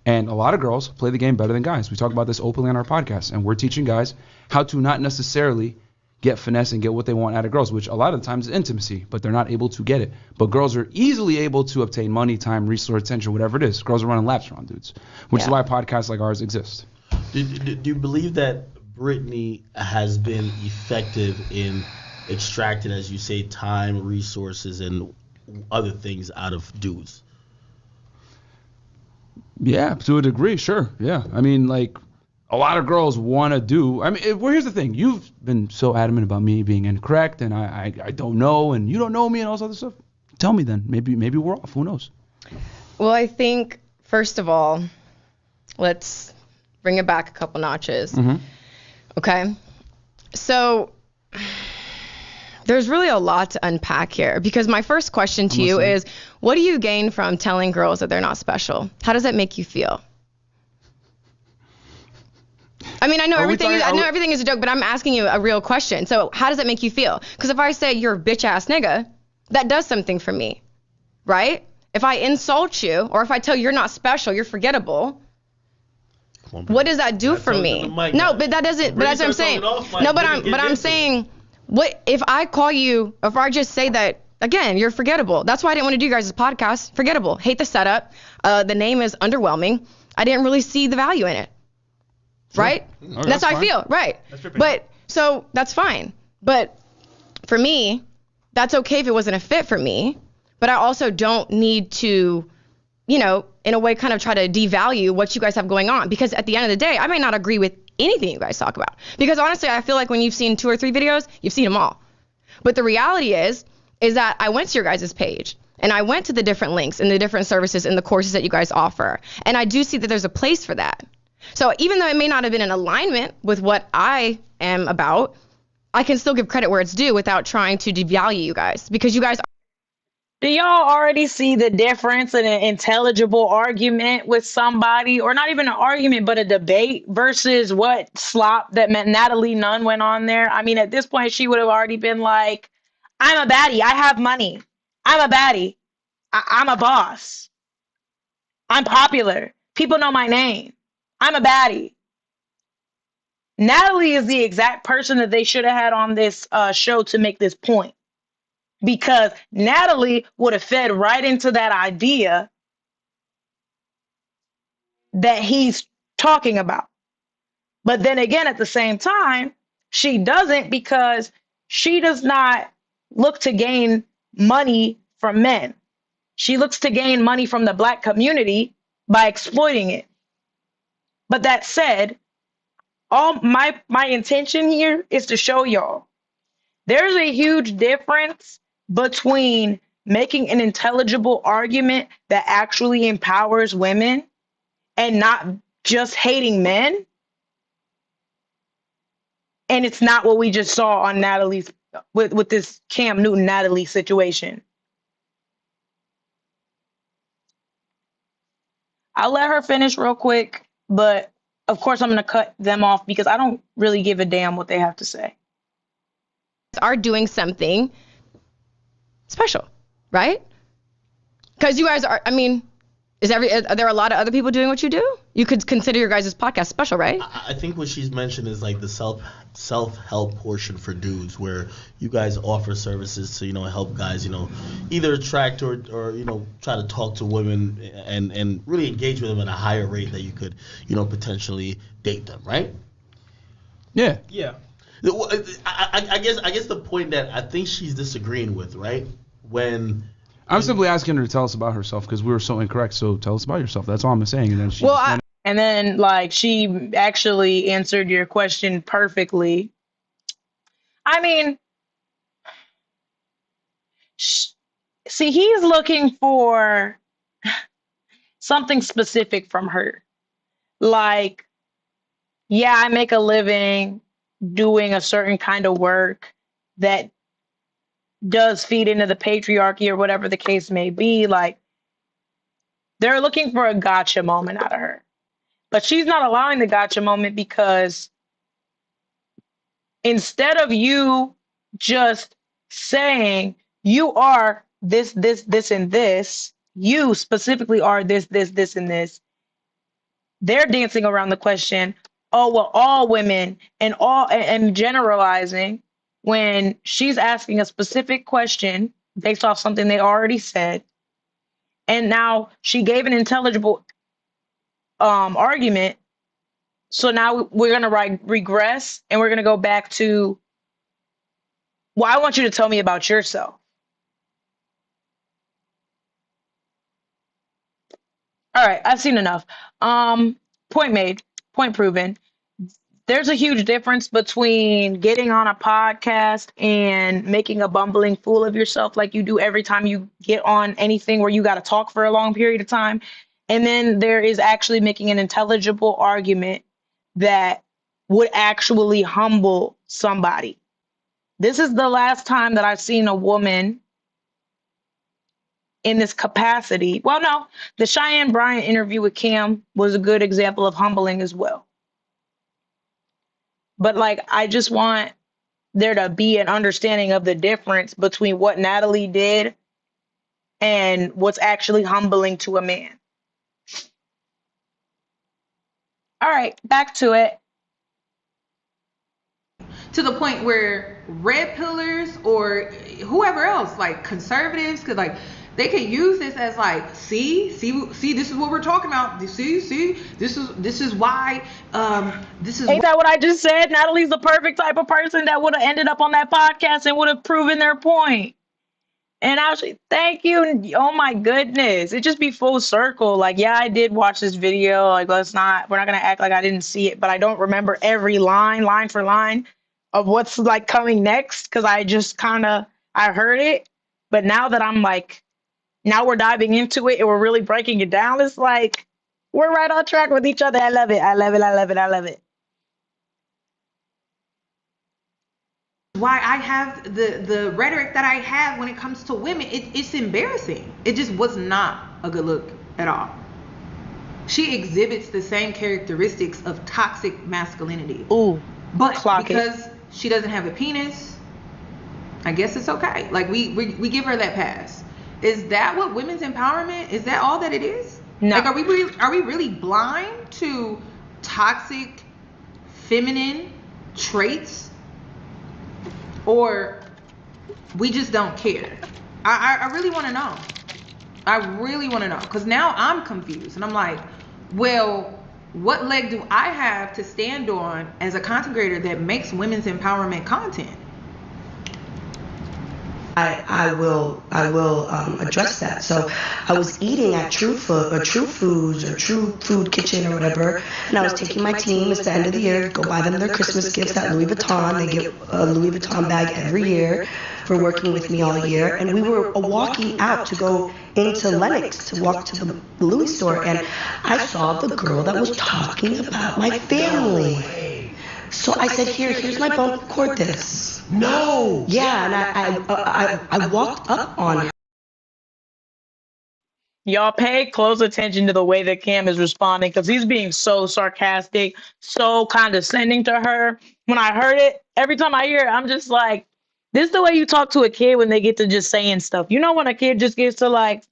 And a lot of girls play the game better than guys. We talk about this openly on our podcast. And we're teaching guys how to not necessarily get finesse and get what they want out of girls, which a lot of the times is intimacy, but they're not able to get it. But girls are easily able to obtain money, time, resource, attention, whatever it is. Girls are running laps around dudes, which is why podcasts like ours exist. Do you believe that Brittany has been effective in extracting, as you say, time, resources, and other things out of dudes? Yeah, to a degree, sure. Yeah. I mean, like, a lot of girls want to do. I mean, well, here's the thing. You've been so adamant about me being incorrect, and I don't know, and you don't know me, and all this other stuff. Tell me then. Maybe we're off. Who knows? Well, I think, first of all, let's bring it back a couple notches. Mm-hmm. Okay? So there's really a lot to unpack here, because my first question to you is, what do you gain from telling girls that they're not special? How does that make you feel? I mean, I know everything is a joke, but I'm asking you a real question. So how does that make you feel? Because if I say you're a bitch ass nigga, that does something for me, right? If I insult you, or if I tell you you're not special, you're forgettable, what does that do for me? No, but that doesn't. But that's what I'm saying. No, but I'm saying, what if I call you? If I just say that again, you're forgettable. That's why I didn't want to do you guys' podcast. Forgettable. Hate the setup. The name is underwhelming. I didn't really see the value in it. Sure. Right? Okay, that's how I feel. Right. But so that's fine. But for me, that's okay if it wasn't a fit for me. But I also don't need to, in a way, kind of try to devalue what you guys have going on. Because at the end of the day, I may not agree with anything you guys talk about. Because honestly, I feel like when you've seen 2 or 3 videos, you've seen them all. But the reality is that I went to your guys' page. And I went to the different links and the different services and the courses that you guys offer. And I do see that there's a place for that. So even though it may not have been in alignment with what I am about, I can still give credit where it's due without trying to devalue you guys, because you guys. Do y'all already see the difference in an intelligible argument with somebody, or not even an argument, but a debate, versus what slop that Natalie Nunn went on there? I mean, at this point, she would have already been like, I'm a baddie. I have money. I'm a baddie. I'm a boss. I'm popular. People know my name. I'm a baddie. Natalie is the exact person that they should have had on this show to make this point, because Natalie would have fed right into that idea that he's talking about. But then again, at the same time, she doesn't, because she does not look to gain money from men. She looks to gain money from the Black community by exploiting it. But that said, all my intention here is to show y'all there's a huge difference between making an intelligible argument that actually empowers women and not just hating men. And it's not what we just saw on Natalie's with this Cam Newton Natalie situation. I'll let her finish real quick, but of course I'm going to cut them off because I don't really give a damn what they have to say. Are doing something special, right? Because you guys are, I mean, are there a lot of other people doing what you do? You could consider your guys' podcast special, right? I think what she's mentioned is like the self-help portion for dudes, where you guys offer services to, help guys, either attract or try to talk to women and really engage with them at a higher rate that you could, potentially date them, right? Yeah. Yeah. I guess the point that I think she's disagreeing with, right? I'm simply asking her to tell us about herself because we were so incorrect. So tell us about yourself. That's all I'm saying. And then she. And then she actually answered your question perfectly. I mean, see, he's looking for something specific from her. Like, yeah, I make a living. doing a certain kind of work that does feed into the patriarchy or whatever the case may be, like they're looking for a gotcha moment out of her. But she's not allowing the gotcha moment because instead of you just saying you are this, and this, you specifically are this, and this, they're dancing around the question, oh, well, all women and generalizing when she's asking a specific question based off something they already said. And now she gave an intelligible argument. So now we're going to regress and we're going to go back to, well, I want you to tell me about yourself. All right, I've seen enough. Point made, point proven. There's a huge difference between getting on a podcast and making a bumbling fool of yourself like you do every time you get on anything where you got to talk for a long period of time. And then there is actually making an intelligible argument that would actually humble somebody. This is the last time that I've seen a woman in this capacity. Well, no, the Cheyenne Bryant interview with Cam was a good example of humbling as well. But like, I just want there to be an understanding of the difference between what Natalie did and what's actually humbling to a man. All right, back to it. To the point where red pillars or whoever else, like conservatives, could like they could use this as like, see, this is what we're talking about. See, this is why this is. Ain't that what I just said? Natalie's the perfect type of person that would have ended up on that podcast and would have proven their point. And actually, thank you. Oh my goodness. It just be full circle. Like, yeah, I did watch this video. Like, we're not going to act like I didn't see it, but I don't remember every line for line of what's like coming next. Cause I just I heard it. But now that I'm like, now we're diving into it and we're really breaking it down. It's like, we're right on track with each other. I love it. I love it. Why I have the rhetoric that I have when it comes to women. It's embarrassing. It just was not a good look at all. She exhibits the same characteristics of toxic masculinity. Ooh, but because she doesn't have a penis, I guess it's okay. Like we give her that pass. Is that what women's empowerment? Is that all that it is? No. Like, are we really blind to toxic feminine traits? Or we just don't care? I really want to know. I really want to know. Because now I'm confused. And I'm like, well, what leg do I have to stand on as a content creator that makes women's empowerment content? I will address that. So I was eating at True Foods or True Food Kitchen or whatever, and I was taking my team. It's the end of the year. Go buy them their Christmas gifts at Louis Vuitton. They get a Louis Vuitton bag every year for working with me all year. And we were walking out to go into Lenox to walk to the Louis store, and I saw the girl that was talking about my family. So I said, here's my phone, record this. No. Yeah, and I walked up on her. Y'all pay close attention to the way that Cam is responding because he's being so sarcastic, so condescending to her. When I heard it, every time I hear it, I'm just like, this is the way you talk to a kid when they get to just saying stuff. You know when a kid just gets to like,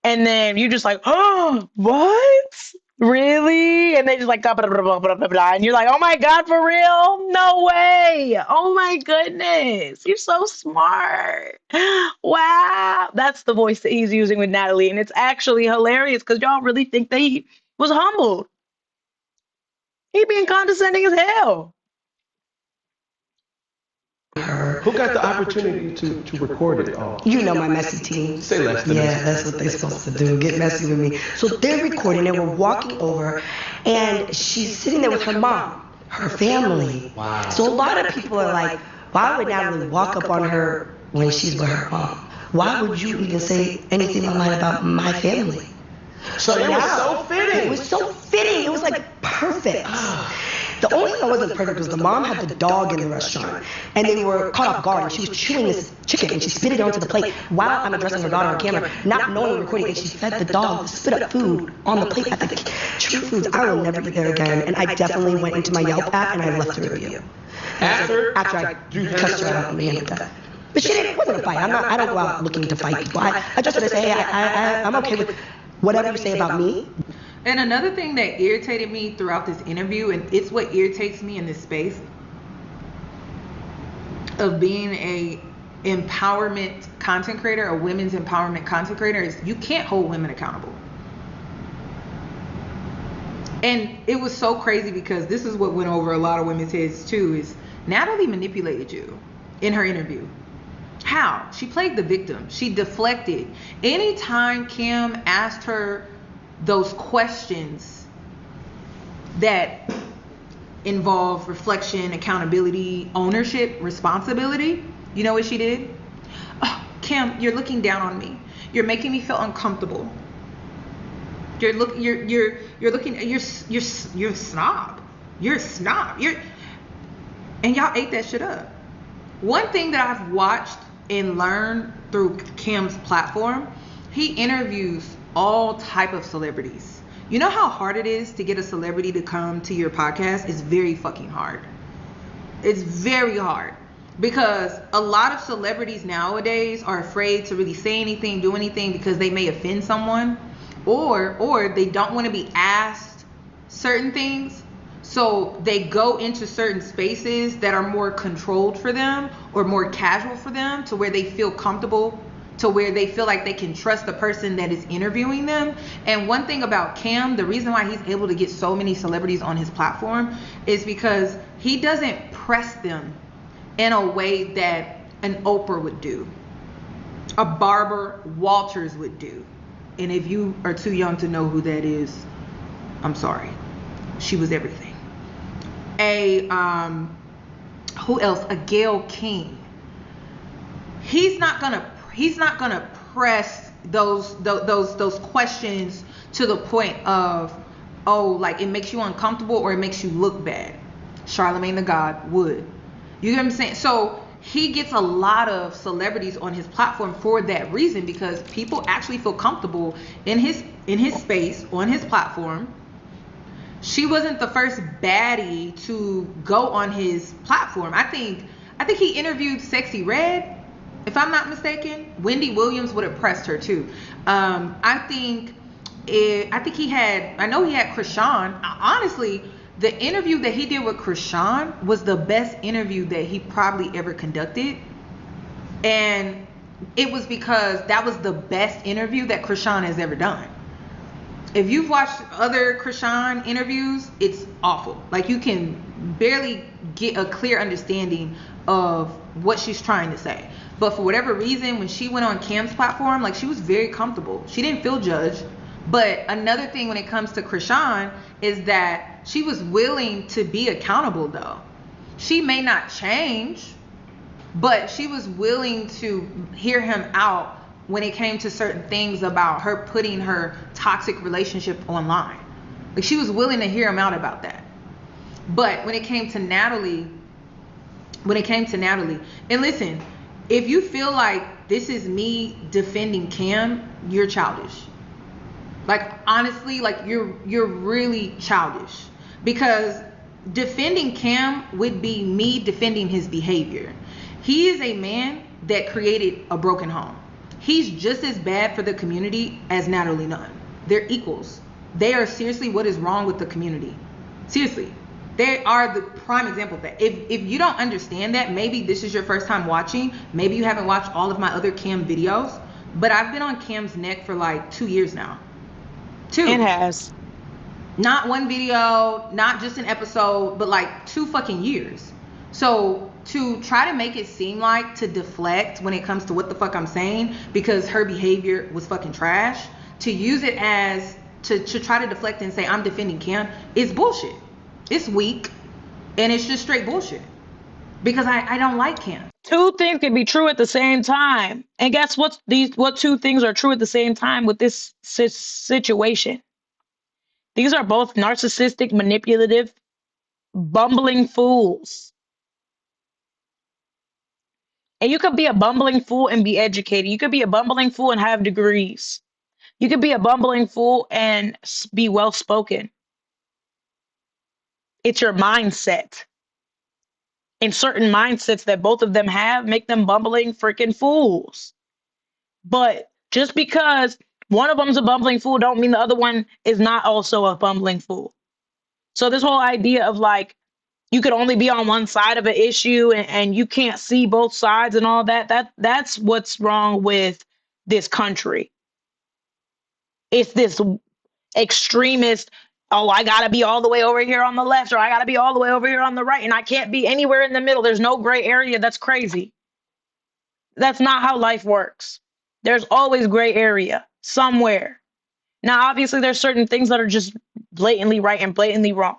and then you just like, oh, what? Really? And they just like, and you're like, oh my God, for real? No way. Oh my goodness. You're so smart. Wow. That's the voice that he's using with Natalie. And it's actually hilarious because y'all really think that he was humbled. He being condescending as hell. Who got the opportunity to record it all? You know my messy team. Say less than Yeah, that's what they're supposed to do. Get messy with me. So they're recording it. We're walking over, and she's sitting there with her mom, her family. Wow. So a lot of people are like, why would Natalie walk up on her when she's with her mom? Why would you even say anything online about my family? So it was so fitting. It was so fitting. It was like perfect. The only thing that wasn't perfect was the mom had the dog in the restaurant, and they were caught off guard, and she was chewing this chicken, and she spit it onto the plate while I'm addressing her daughter on camera, not knowing we're recording, and she fed the dog, spit up food on the plate at the True Foods. I will never eat there again, and I definitely went into my Yelp app, and I left a review. After I cussed her out and we ended that. But shit, it wasn't a fight. I don't go out looking to fight people. I just want to say, hey, I'm okay with whatever you say about me. And another thing that irritated me throughout this interview, and it's what irritates me in this space of being a empowerment content creator, a women's empowerment content creator, is you can't hold women accountable. And it was so crazy because this is what went over a lot of women's heads too, is Natalie manipulated you in her interview. How? She played the victim. She deflected. Anytime Kim asked her those questions that involve reflection, accountability, ownership, responsibility, you know what she did? Oh, Kim, you're looking down on me. You're making me feel uncomfortable. You're a snob. You're a snob. And y'all ate that shit up. One thing that I've watched and learned through Kim's platform, he interviews all type of celebrities. You know how hard it is to get a celebrity to come to your podcast? It's very fucking hard. It's very hard because a lot of celebrities nowadays are afraid to really say anything, do anything because they may offend someone, or they don't want to be asked certain things. So they go into certain spaces that are more controlled for them or more casual for them, to where they feel comfortable, to where they feel like they can trust the person that is interviewing them. And one thing about Cam, the reason why he's able to get so many celebrities on his platform is because he doesn't press them in a way that an Oprah would do, a Barbara Walters would do. And if you are too young to know who that is, I'm sorry. She was everything. Who else? A Gayle King. He's not gonna press those questions to the point of, oh, like it makes you uncomfortable or it makes you look bad. Charlemagne the God would. You get what I'm saying? So he gets a lot of celebrities on his platform for that reason, because people actually feel comfortable in his space, on his platform. She wasn't the first baddie to go on his platform. I think he interviewed Sexy Red, if I'm not mistaken. Wendy Williams would have pressed her too. I know he had Krishan. Honestly, the interview that he did with Krishan was the best interview that he probably ever conducted. And it was because that was the best interview that Krishan has ever done. If you've watched other Krishan interviews, it's awful. Like, you can barely get a clear understanding of what she's trying to say. But for whatever reason, when she went on Cam's platform, like, she was very comfortable. She didn't feel judged. But another thing when it comes to Krishan is that she was willing to be accountable, though. She may not change, but she was willing to hear him out when it came to certain things about her putting her toxic relationship online. Like, she was willing to hear him out about that. But when it came to Natalie, and listen, if you feel like this is me defending Cam, you're childish. Like, honestly, like, you're really childish, because defending Cam would be me defending his behavior. He is a man that created a broken home. He's just as bad for the community as Natalie Nunn. They're equals. They are seriously what is wrong with the community. Seriously. They are the prime example of that. If you don't understand that, maybe this is your first time watching. Maybe you haven't watched all of my other Cam videos. But I've been on Cam's neck for like 2 years now. 2. It has. Not one video, not just an episode, but like 2 fucking years. So to try to make it seem like to deflect when it comes to what the fuck I'm saying, because her behavior was fucking trash, to use it as to try to deflect and say I'm defending Cam is bullshit. It's weak, and it's just straight bullshit, because I don't like Cam. 2 things can be true at the same time. And guess what? What 2 things are true at the same time with this situation? These are both narcissistic, manipulative, bumbling fools. And you could be a bumbling fool and be educated. You could be a bumbling fool and have degrees. You could be a bumbling fool and be well spoken. It's your mindset. And certain mindsets that both of them have make them bumbling freaking fools. But just because one of them's a bumbling fool don't mean the other one is not also a bumbling fool. So this whole idea of like you could only be on one side of an issue and you can't see both sides and all that's what's wrong with this country. It's this extremist, oh, I gotta be all the way over here on the left or I gotta be all the way over here on the right and I can't be anywhere in the middle. There's no gray area. That's crazy. That's not how life works. There's always gray area somewhere. Now, obviously, there's certain things that are just blatantly right and blatantly wrong.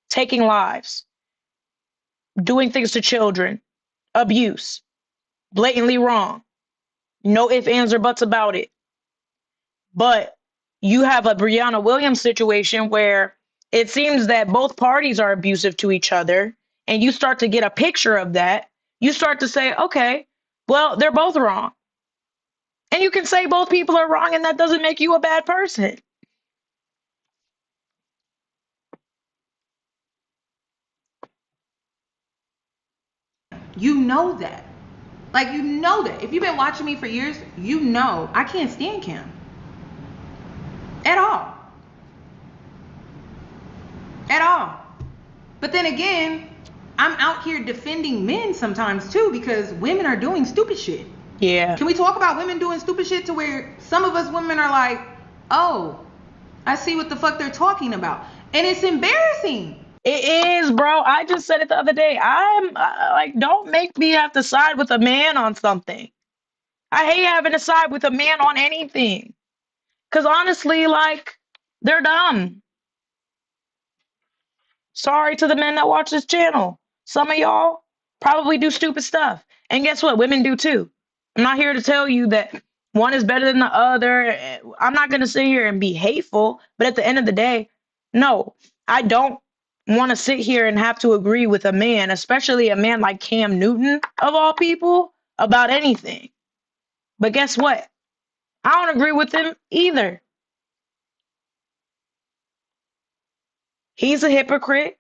Taking lives, doing things to children, abuse, blatantly wrong. No ifs, ands, or buts about it. But you have a Breonna Williams situation where it seems that both parties are abusive to each other, and you start to get a picture of that. You start to say, okay, well, they're both wrong. And you can say both people are wrong, and that doesn't make you a bad person. You know that. Like, you know that. If you've been watching me for years, you know I can't stand Kim. At all. At all. But then again, I'm out here defending men sometimes too because women are doing stupid shit. Yeah. Can we talk about women doing stupid shit to where some of us women are like, oh, I see what the fuck they're talking about. And it's embarrassing. It is, bro. I just said it the other day. I'm like, don't make me have to side with a man on something. I hate having to side with a man on anything. Because honestly, like, they're dumb. Sorry to the men that watch this channel. Some of y'all probably do stupid stuff. And guess what? Women do too. I'm not here to tell you that one is better than the other. I'm not going to sit here and be hateful. But at the end of the day, no, I don't want to sit here and have to agree with a man, especially a man like Cam Newton, of all people, about anything. But guess what? I don't agree with him either. He's a hypocrite.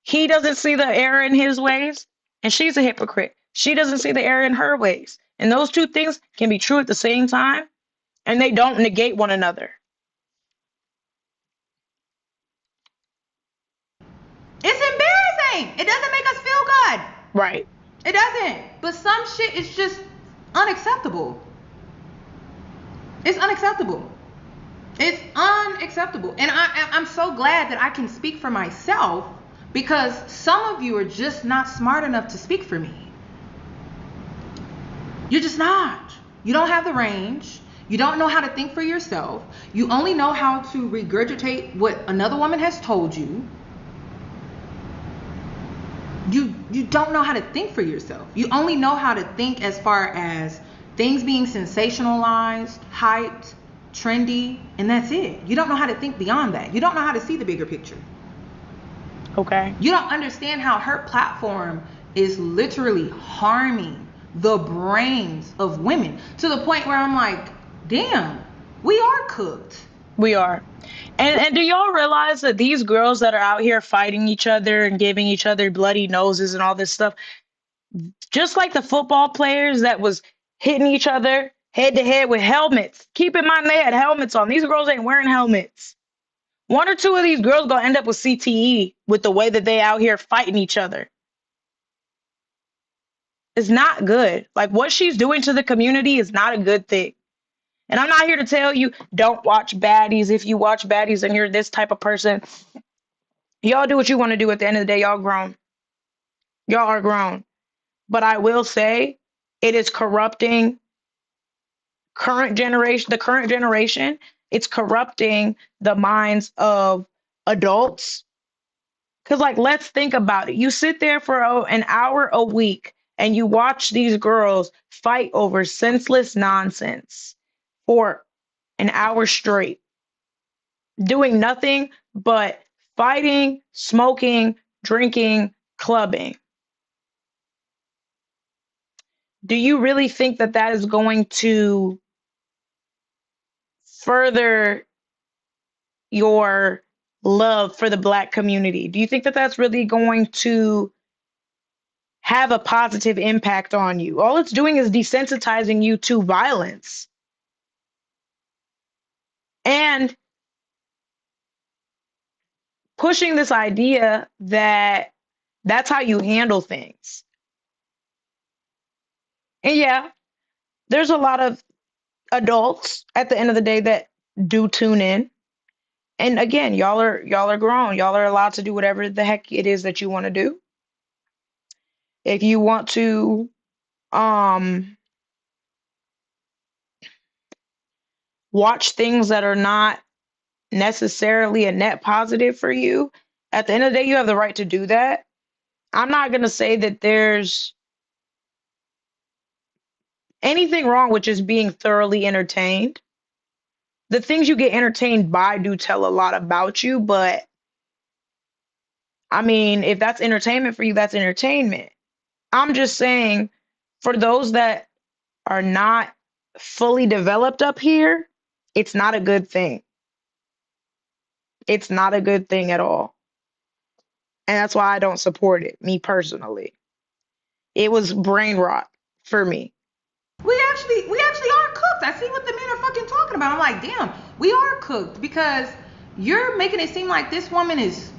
He doesn't see the error in his ways, and she's a hypocrite. She doesn't see the error in her ways. And those two things can be true at the same time, and they don't negate one another. It's embarrassing. It doesn't make us feel good. Right. It doesn't. But some shit is just unacceptable. It's unacceptable. It's unacceptable. And I'm so glad that I can speak for myself because some of you are just not smart enough to speak for me. You're just not. You don't have the range. You don't know how to think for yourself. You only know how to regurgitate what another woman has told you. You don't know how to think for yourself. You only know how to think as far as things being sensationalized, hyped, trendy, and that's it. You don't know how to think beyond that. You don't know how to see the bigger picture. Okay. You don't understand how her platform is literally harming the brains of women to the point where I'm like, damn, we are cooked. We are. And do y'all realize that these girls that are out here fighting each other and giving each other bloody noses and all this stuff, just like the football players that was hitting each other head to head with helmets. Keep in mind they had helmets on. These girls ain't wearing helmets. One or two of these girls gonna end up with CTE with the way that they out here fighting each other. It's not good. Like what she's doing to the community is not a good thing. And I'm not here to tell you don't watch baddies. If you watch baddies and you're this type of person, y'all do what you want to do. At the end of the day, y'all grown. Y'all are grown. But I will say it is corrupting the current generation. It's corrupting the minds of adults. Because, like, let's think about it. You sit there for an hour a week and you watch these girls fight over senseless nonsense for an hour straight. doing nothing but fighting, smoking, drinking, clubbing. Do you really think that that is going to further your love for the Black community? Do you think that that's really going to have a positive impact on you? All it's doing is desensitizing you to violence and pushing this idea that that's how you handle things. And yeah, there's a lot of adults at the end of the day that do tune in. And again, y'all are grown. Y'all are allowed to do whatever the heck it is that you want to do. If you want to um watch things that are not necessarily a net positive for you, at the end of the day, you have the right to do that. I'm not going to say that there's anything wrong with just being thoroughly entertained. The things you get entertained by do tell a lot about you, but I mean, if that's entertainment for you, that's entertainment. I'm just saying, for those that are not fully developed up here, it's not a good thing. It's not a good thing at all. And that's why I don't support it, me personally. It was brain rot for me. We actually are cooked. I see what the men are fucking talking about. I'm like, damn, we are cooked because you're making it seem like this woman is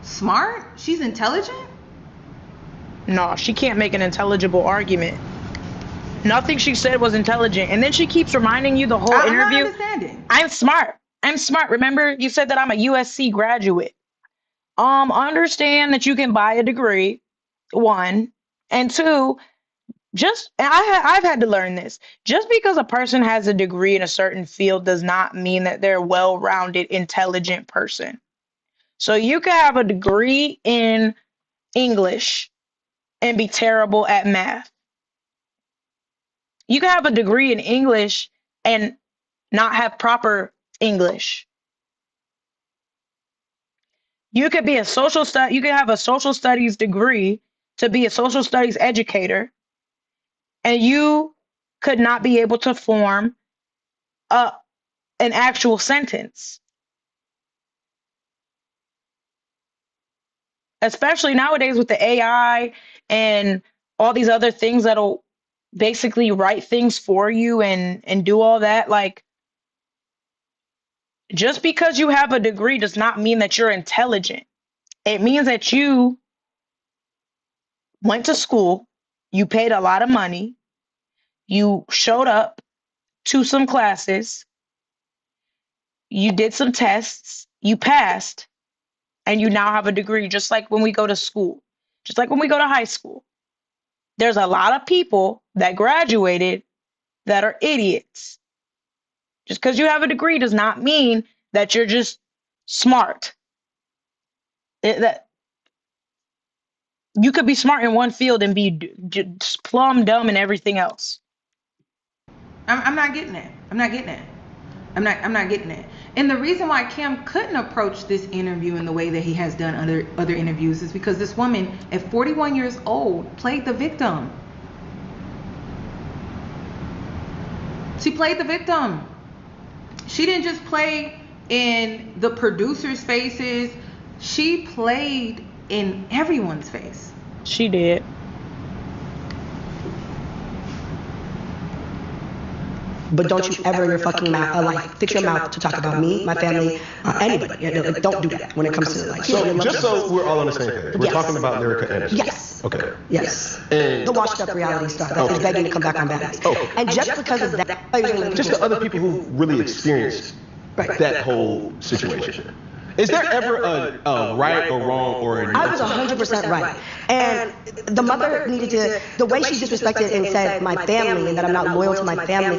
smart. She's intelligent. No, she can't make an intelligible argument. Nothing she said was intelligent. And then she keeps reminding you the whole interview. I'm not understanding. I'm smart. I'm smart. Remember, you said that I'm a USC graduate. Understand that you can buy a degree, one, and two, I've had to learn this. Just because a person has a degree in a certain field does not mean that they're a well-rounded, intelligent person. So you could have a degree in English and be terrible at math. You could have a degree in English and not have proper English. You could be you could have a social studies degree to be a social studies educator, and you could not be able to form a an actual sentence. Especially nowadays with the AI and all these other things that'll basically write things for you and do all that. Like, just because you have a degree does not mean that you're intelligent. It means that you went to school, you paid a lot of money, you showed up to some classes, you did some tests, you passed, and you now have a degree. Just like when we go to school, just like when we go to high school, there's a lot of people that graduated that are idiots. Just because you have a degree does not mean that you're just smart. That you could be smart in one field and be just plumb dumb in everything else. I'm not getting it. I'm not getting it. I'm not getting it. And the reason why Cam couldn't approach this interview in the way that he has done other interviews is because this woman at 41 years old played the victim. She played the victim. She didn't just play in the producers' faces. She played in everyone's face. She did. But don't you ever in your fucking mouth, fix your mouth to talk about me, my family, anybody. Don't do that when it comes to So just so we're all on the same page, we're talking about Lyrica Anderson. Yes. Okay. Yes. And the washed up reality stuff that is begging to come back on Baddies. Okay. And just because of that, just the other people who really experienced that whole situation. Is there ever a right or wrong or a I was 100% right. And the mother needed to, the way she disrespected and said my family and that I'm not loyal to my family.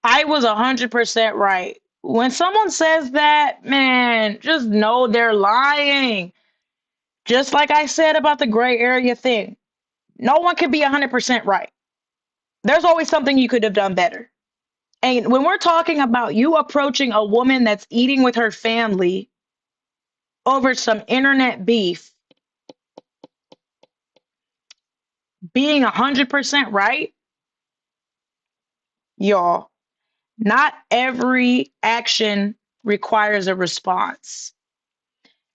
I was 100% right. When someone says that, man, just know they're lying. Just like I said about the gray area thing. No one can be 100% right. There's always something you could have done better. And when we're talking about you approaching a woman that's eating with her family over some internet beef, being 100% right, y'all, not every action requires a response.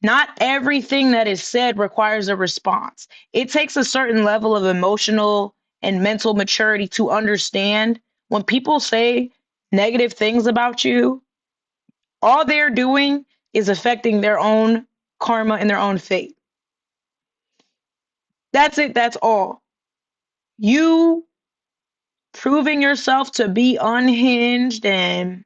Not everything that is said requires a response. It takes a certain level of emotional and mental maturity to understand when people say negative things about you, all they're doing is affecting their own karma and their own fate. That's it. That's all. You proving yourself to be unhinged and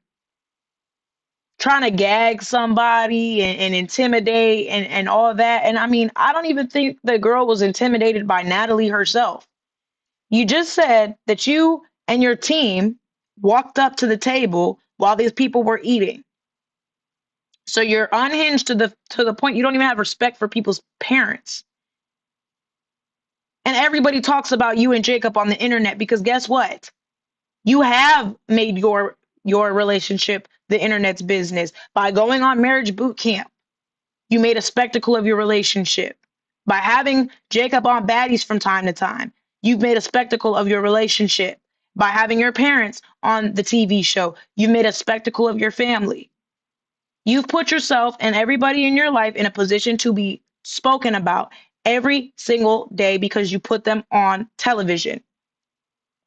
trying to gag somebody and intimidate and all that. And I mean, I don't even think the girl was intimidated by Natalie herself. You just said that you and your team walked up to the table while these people were eating. So you're unhinged to the point you don't even have respect for people's parents. And everybody talks about you and Jacob on the internet because guess what? You have made your relationship the internet's business by going on marriage boot camp. You made a spectacle of your relationship. By having Jacob on baddies from time to time, you've made a spectacle of your relationship. By having your parents on the TV show, you've made a spectacle of your family. You've put yourself and everybody in your life in a position to be spoken about every single day because you put them on television.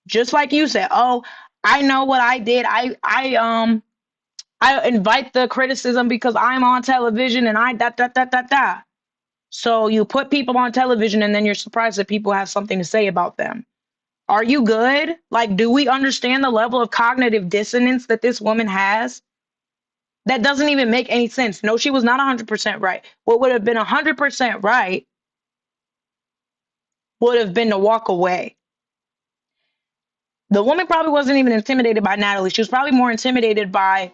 Just like you said, oh, I know what I did. I invite the criticism because I'm on television and I da da da da da. So you put people on television and then you're surprised that people have something to say about them. Are you good? Like, do we understand the level of cognitive dissonance that this woman has? That doesn't even make any sense. No, she was not 100% right. What would have been 100% right would have been to walk away. The woman probably wasn't even intimidated by Natalie. She was probably more intimidated by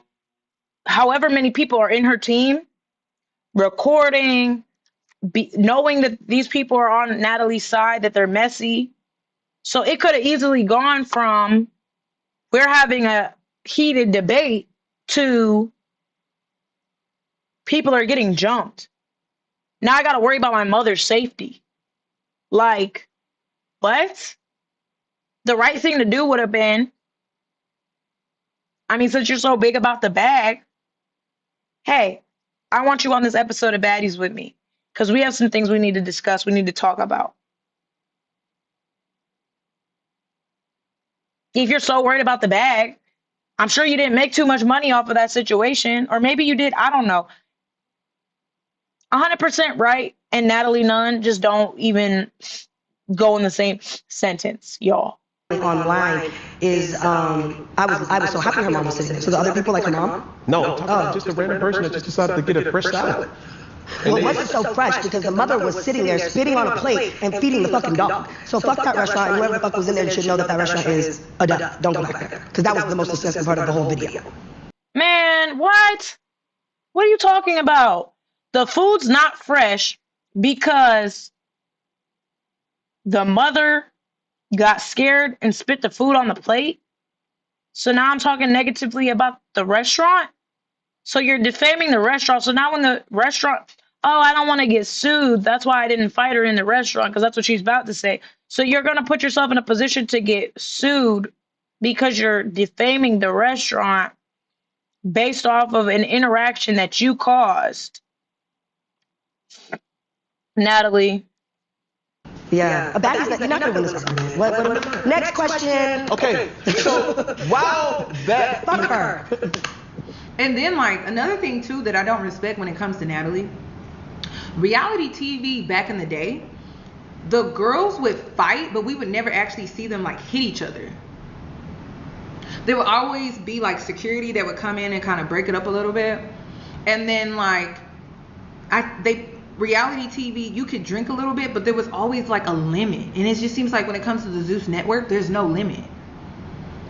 however many people are in her team recording, knowing that these people are on Natalie's side, that they're messy. So it could have easily gone from we're having a heated debate to people are getting jumped. Now I got to worry about my mother's safety. Like, what? The right thing to do would have been, I mean, since you're so big about the bag, hey, I want you on this episode of Baddies with me because we have some things we need to discuss, we need to talk about. If you're so worried about the bag, I'm sure you didn't make too much money off of that situation, or maybe you did. I don't know. 100% right, and Natalie Nunn just don't even go in the same sentence, y'all. Online is I was so happy her mom was sitting there. So the other people like her mom? No, just a random person that just decided to get a fresh salad. Well, it wasn't so fresh because the mother was sitting there spitting on a plate and feeding the fucking dog. So fuck that restaurant, and whoever the fuck was in there should know that that restaurant is a duck. Don't go back there. Because that was the most disgusting part of the whole video. Man, what? What are you talking about? The food's not fresh because the mother got scared and spit the food on the plate. So now I'm talking negatively about the restaurant. So you're defaming the restaurant. So now when the restaurant, oh, I don't want to get sued. That's why I didn't fight her in the restaurant because that's what she's about to say. So you're going to put yourself in a position to get sued because you're defaming the restaurant based off of an interaction that you caused. Natalie. Yeah. You're not going to win this argument. What? Next question. Okay. So while that. Fuck her. And then, like, another thing, too, that I don't respect when it comes to Natalie, reality TV back in the day, the girls would fight, but we would never actually see them, like, hit each other. There would always be, like, security that would come in and kind of break it up a little bit. And then, like, reality TV, you could drink a little bit, but there was always, like, a limit. And it just seems like when it comes to the Zeus Network, there's no limit.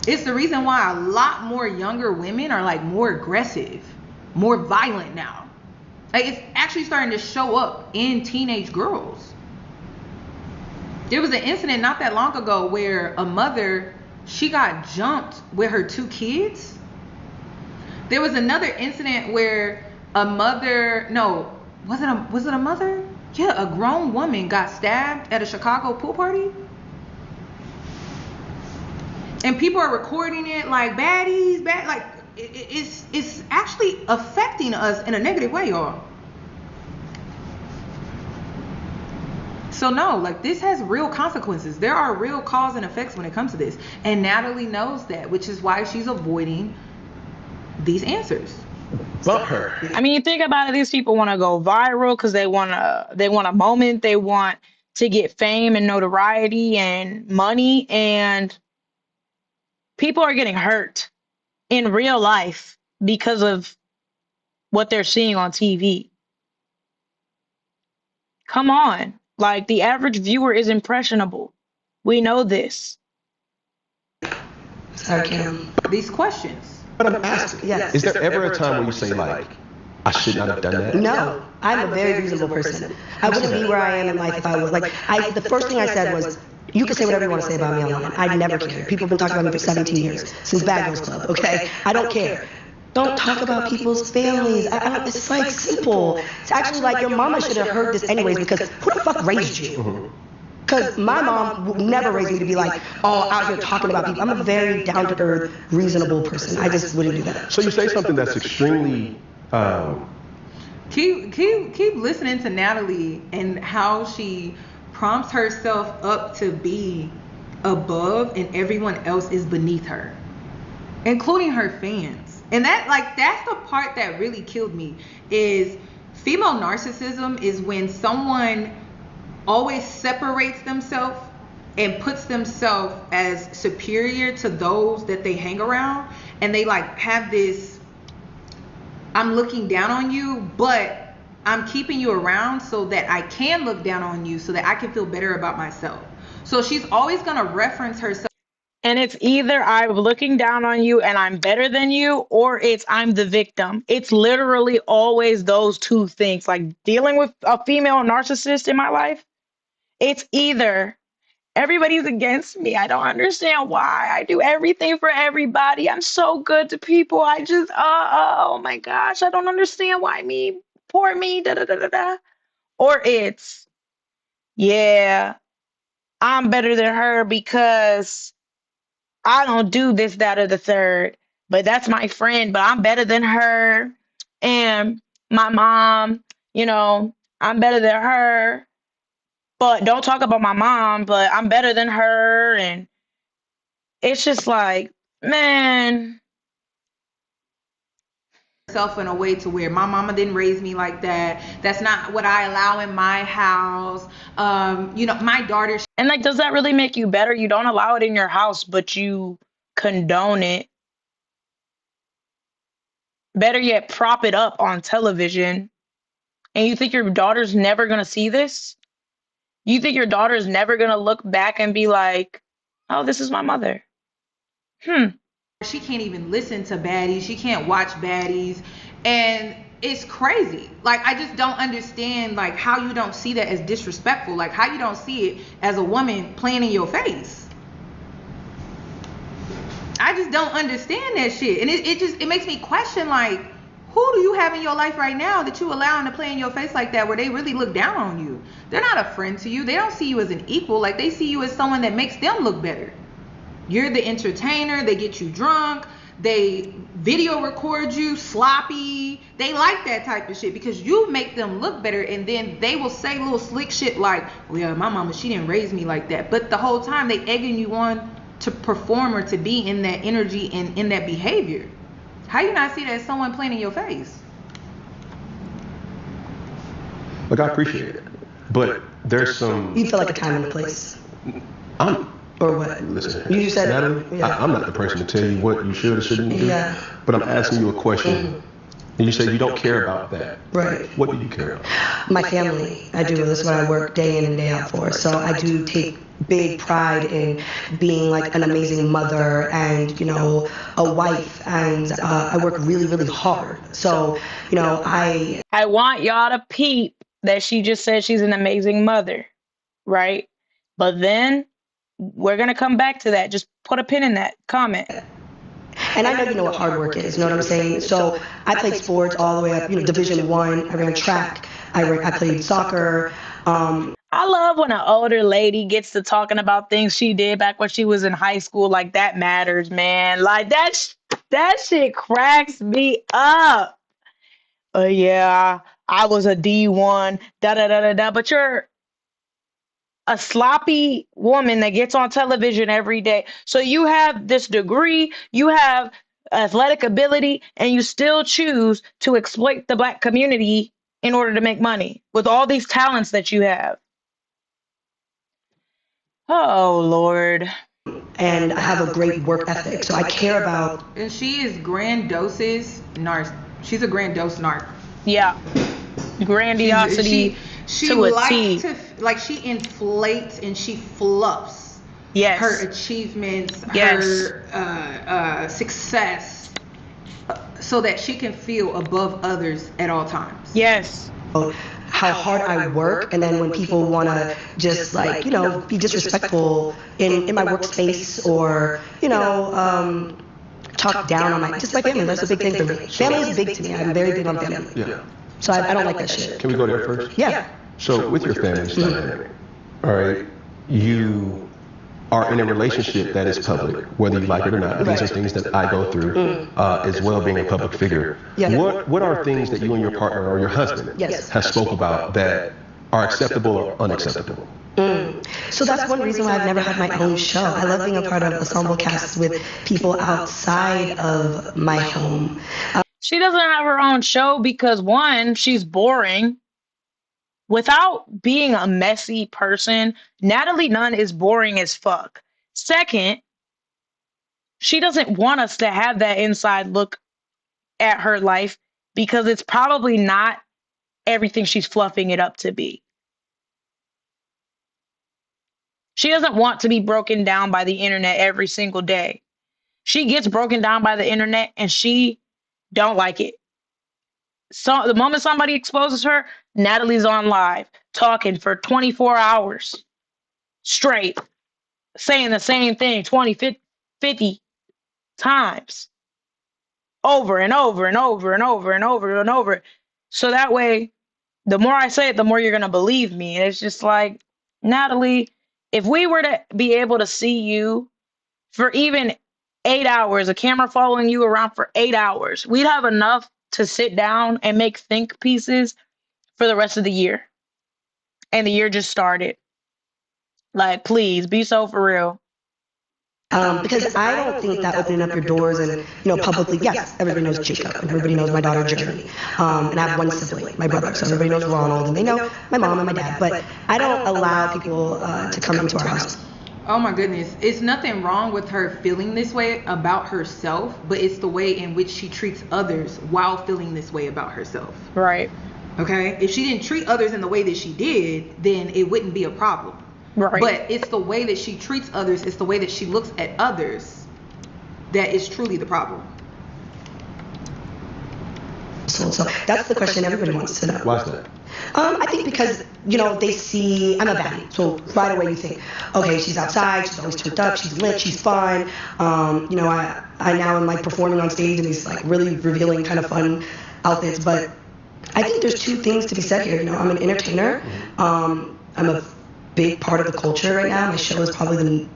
It's the reason why a lot more younger women are like more aggressive, more violent now. Like, it's actually starting to show up in teenage girls. There was an incident not that long ago where a mother she got jumped with her 2 kids. There was another incident where a mother, no, was it a mother? Yeah, a grown woman got stabbed at a Chicago pool party. And people are recording it like baddies, like it's actually affecting us in a negative way, y'all. So no, like this has real consequences. There are real cause and effects when it comes to this. And Natalie knows that, which is why she's avoiding these answers. Bump her. I mean, you think about it, these people want to go viral because they want a moment, they want to get fame and notoriety and money, and people are getting hurt in real life because of what they're seeing on TV. Come on. Like, the average viewer is impressionable. We know this. Sorry, Kim. These questions. But I'm asking, Yes. is there ever a time when you say, like, I should not have done that? No, I'm a very reasonable person. I wouldn't be where I am in life if I was. Like, the first thing I said was, you can say whatever you want to say about me online. I never cared. People have been talking about me for 17 years, since Bad Girls Club, okay? I don't care. Don't talk about people's families. It's like simple. It's actually like your mama should have heard this anyways, because who the fuck raised you? Because my mom would never raise me to be like, oh, out here talking about people. I'm a very down-to-earth, reasonable person. I just wouldn't do that. So you say something that's extremely... Keep listening to Natalie and how she prompts herself up to be above and everyone else is beneath her, including her fans. And that's the part that really killed me, is female narcissism is when someone always separates themselves and puts themselves as superior to those that they hang around, and they like have this, I'm looking down on you, but I'm keeping you around so that I can look down on you so that I can feel better about myself. So she's always going to reference herself. And it's either I'm looking down on you and I'm better than you, or it's I'm the victim. It's literally always those two things. Like, dealing with a female narcissist in my life, it's either everybody's against me. I don't understand why. I do everything for everybody. I'm so good to people. I just, oh my gosh, I don't understand why me, poor me, da da da da da. Or it's, yeah, I'm better than her because I don't do this, that, or the third, but that's my friend, but I'm better than her. And my mom, I'm better than her, but don't talk about my mom, but I'm better than her. And it's just like, man. Herself in a way to where my mama didn't raise me like that. That's not what I allow in my house. My daughter. And like, does that really make you better? You don't allow it in your house, but you condone it. Better yet, prop it up on television. And you think your daughter's never going to see this? You think your daughter's never going to look back and be like, oh, this is my mother. She can't even listen to baddies. She can't watch baddies. And it's crazy. Like, I just don't understand, like, how you don't see that as disrespectful. Like, how you don't see it as a woman playing in your face. I just don't understand that shit. And it makes me question, like, who do you have in your life right now that you allowing to play in your face like that, where they really look down on you? They're not a friend to you. They don't see you as an equal. Like, they see you as someone that makes them look better. You're the entertainer. They get you drunk. They video record you sloppy. They like that type of shit because you make them look better, and then they will say little slick shit like, well, yeah, my mama, she didn't raise me like that. But the whole time they egging you on to perform or to be in that energy and in that behavior. How you not see that as someone playing in your face? Look, I appreciate it, but there's some... You feel like a time and a place. Or what? Listen, you said, Natalie, yeah. I'm not the person to tell you what you should or shouldn't do, but I'm asking you a question, and you say you don't care about that. Right. What do you care about? My family. I do. That's what I work day in and day out for. So I do take big pride in being like an amazing mother and, a wife, and I work really, really hard. So, I want y'all to peep that she just said she's an amazing mother, right? But then we're going to come back to that. Just put a pin in that comment. And I know you know what hard work is, you know what I'm saying? So I played sports all the way up, Division I. I ran track. I played soccer. I love when an older lady gets to talking about things she did back when she was in high school. Like, that matters, man. Like, that shit cracks me up. Yeah, I was a D1, da da da da da. But you're a sloppy woman that gets on television every day. So you have this degree, you have athletic ability, and you still choose to exploit the black community in order to make money with all these talents that you have. Oh, Lord. And I have a great work ethic, so I care about. And she is grandioses narc. She's a grandiose narc. Yeah. Grandiosity she to a likes T. to, like, she inflates and she fluffs her achievements, her success, so that she can feel above others at all times. Yes. How hard I work, and then when people want to just be disrespectful in my workspace, or talk down on my family. That's a big thing for me. Family is big to me. I'm very big on family. Yeah. So I don't like that shit. Can we go there first? Yeah. So with your family dynamic, all right, you are in a relationship that is public, whether you like it or not. These are things that I go through, as well, being a public figure. Yeah. What are things that you and your partner or your husband have spoke about that are acceptable or unacceptable? So that's one reason why I've never had my own show. I love being a part of ensemble casts with people outside of my home. She doesn't have her own show because, one, she's boring. Without being a messy person, Natalie Nunn is boring as fuck. Second, she doesn't want us to have that inside look at her life because it's probably not everything she's fluffing it up to be. She doesn't want to be broken down by the internet every single day. She gets broken down by the internet and she don't like it. So the moment somebody exposes her, Natalie's on live talking for 24 hours straight, saying the same thing 20, 50 times over and over and over and over and over and over. So that way, the more I say it, the more you're going to believe me. And it's just like, Natalie, if we were to be able to see you for even 8 hours, a camera following you around for 8 hours, we'd have enough to sit down and make think pieces for the rest of the year. And the year just started. Like, please be so for real. Because I don't think that opening up your doors and, publicly, yes, everybody knows Jacob and everybody knows my daughter Journey. And I have one sibling, my brother, so everybody knows Ronald and they know my mom and my dad. But I don't allow people to come into our house. Oh my goodness. It's nothing wrong with her feeling this way about herself, but it's the way in which she treats others while feeling this way about herself. Right. Okay? If she didn't treat others in the way that she did, then it wouldn't be a problem. Right. But it's the way that she treats others, it's the way that she looks at others that is truly the problem. So that's the question everybody wants to know. Why's that? I think because, they see I'm a baddie. So right away you think, okay, she's outside, she's always turned up, she's lit, she's fun. I now am like performing on stage in these like really revealing kind of fun outfits. But I think there's two things to be said here. I'm an entertainer. I'm a big part of the culture right now. My show is probably the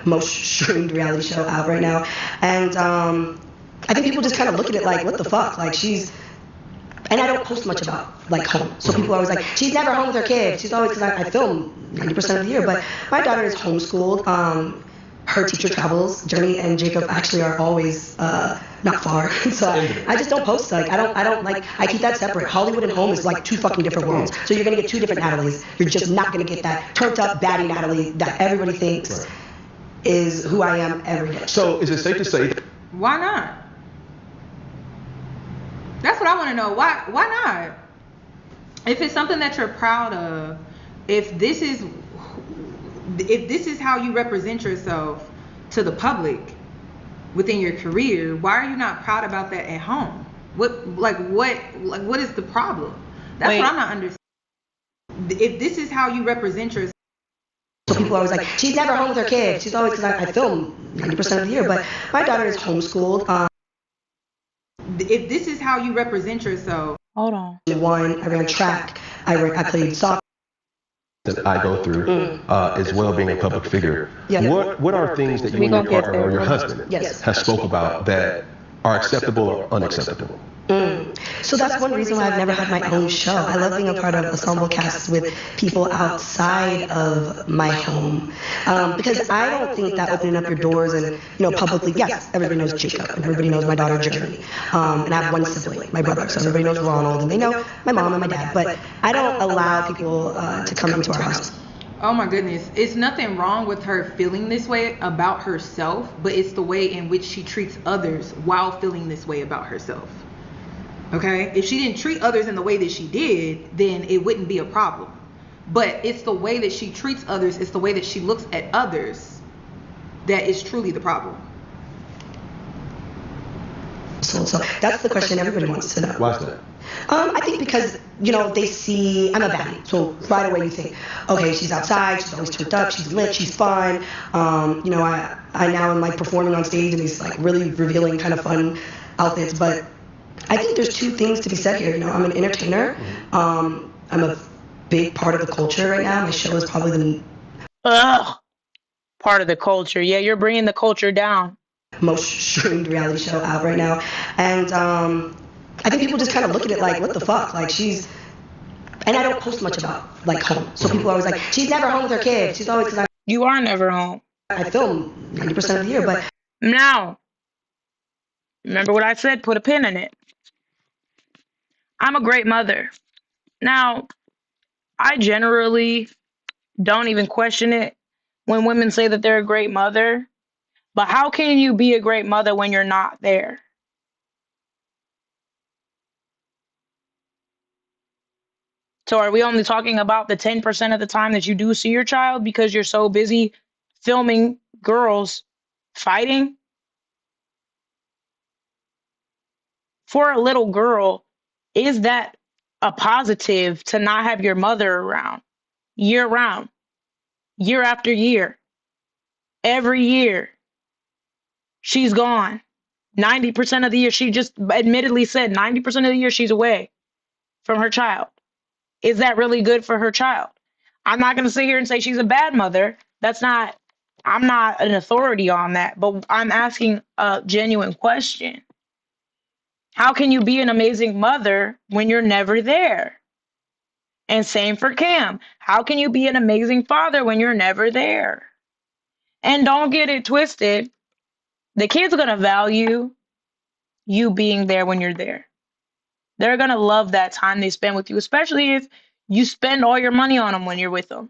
most streamed reality show out right now. And I think people just kind of look at it like, what the fuck? Like, and I don't post much about like home. So people are always like, she's never home with her kids. She's always, because I film 90% of the year. But my daughter is homeschooled. Her teacher travels. Journey and Jacob actually are always not far. So I just don't post. Like I don't like. I keep that separate. Hollywood and home is like two fucking different worlds. So you're gonna get two different Natalies. You're just not gonna get that turned up baddie Natalie that everybody thinks is who I am every day. So is it safe to say? Why not? That's what I want to know. Why not? If it's something that you're proud of, if this is how you represent yourself to the public within your career, why are you not proud about that at home? What is the problem? That's what I'm not understanding. If this is how you represent yourself. So people are always like, she's never home with her kids. She's always, because I film 90% of the year. But my daughter is homeschooled. If this is how you represent yourself. Hold on. I ran track. I played soccer. That I go through, as well being a public figure. Yeah. What are things that you and your partner or your husband has spoke about that are acceptable or unacceptable? So that's one reason why I've never had my own show. I love being a part of ensemble casts with people outside of my home, because I don't think that opening up your doors and publicly, yes, everybody knows Jacob and everybody knows my daughter Journey, and I have one sibling, my brother, so everybody knows Ronald and they know my mom and my dad, but I don't allow people to come into our house. Oh my goodness. It's nothing wrong with her feeling this way about herself, but it's the way in which she treats others while feeling this way about herself. Okay? If she didn't treat others in the way that she did, then it wouldn't be a problem. But it's the way that she treats others, it's the way that she looks at others that is truly the problem. So that's the question everybody wants to know. Why is that? I think because, they see I'm a baddie. So right away you think, okay, she's outside, she's always turned up, she's lit, she's fun. I now am like performing on stage in these like really revealing kind of fun outfits. But I think there's two things to be said here. I'm an entertainer. I'm a big part of the culture right now. My show is probably the part of the culture. Yeah, you're bringing the culture down. Most streamed reality show out right now. And I think people just kind of look at it like, what the fuck? Like and I don't post much about like home. So people are always like, she's never home with her kids. She's always, you are never home. I film 90% of the year, but now, remember what I said, put a pin in it. I'm a great mother. Now, I generally don't even question it when women say that they're a great mother. But how can you be a great mother when you're not there? So are we only talking about the 10% of the time that you do see your child because you're so busy filming girls fighting? For a little girl, is that a positive to not have your mother around year round, year after year, every year? She's gone. 90% of the year, she just admittedly said 90% of the year she's away from her child. Is that really good for her child? I'm not going to sit here and say she's a bad mother. I'm not an authority on that, but I'm asking a genuine question. How can you be an amazing mother when you're never there? And same for Cam. How can you be an amazing father when you're never there? And don't get it twisted. The kids are going to value you being there when you're there. They're going to love that time they spend with you, especially if you spend all your money on them when you're with them.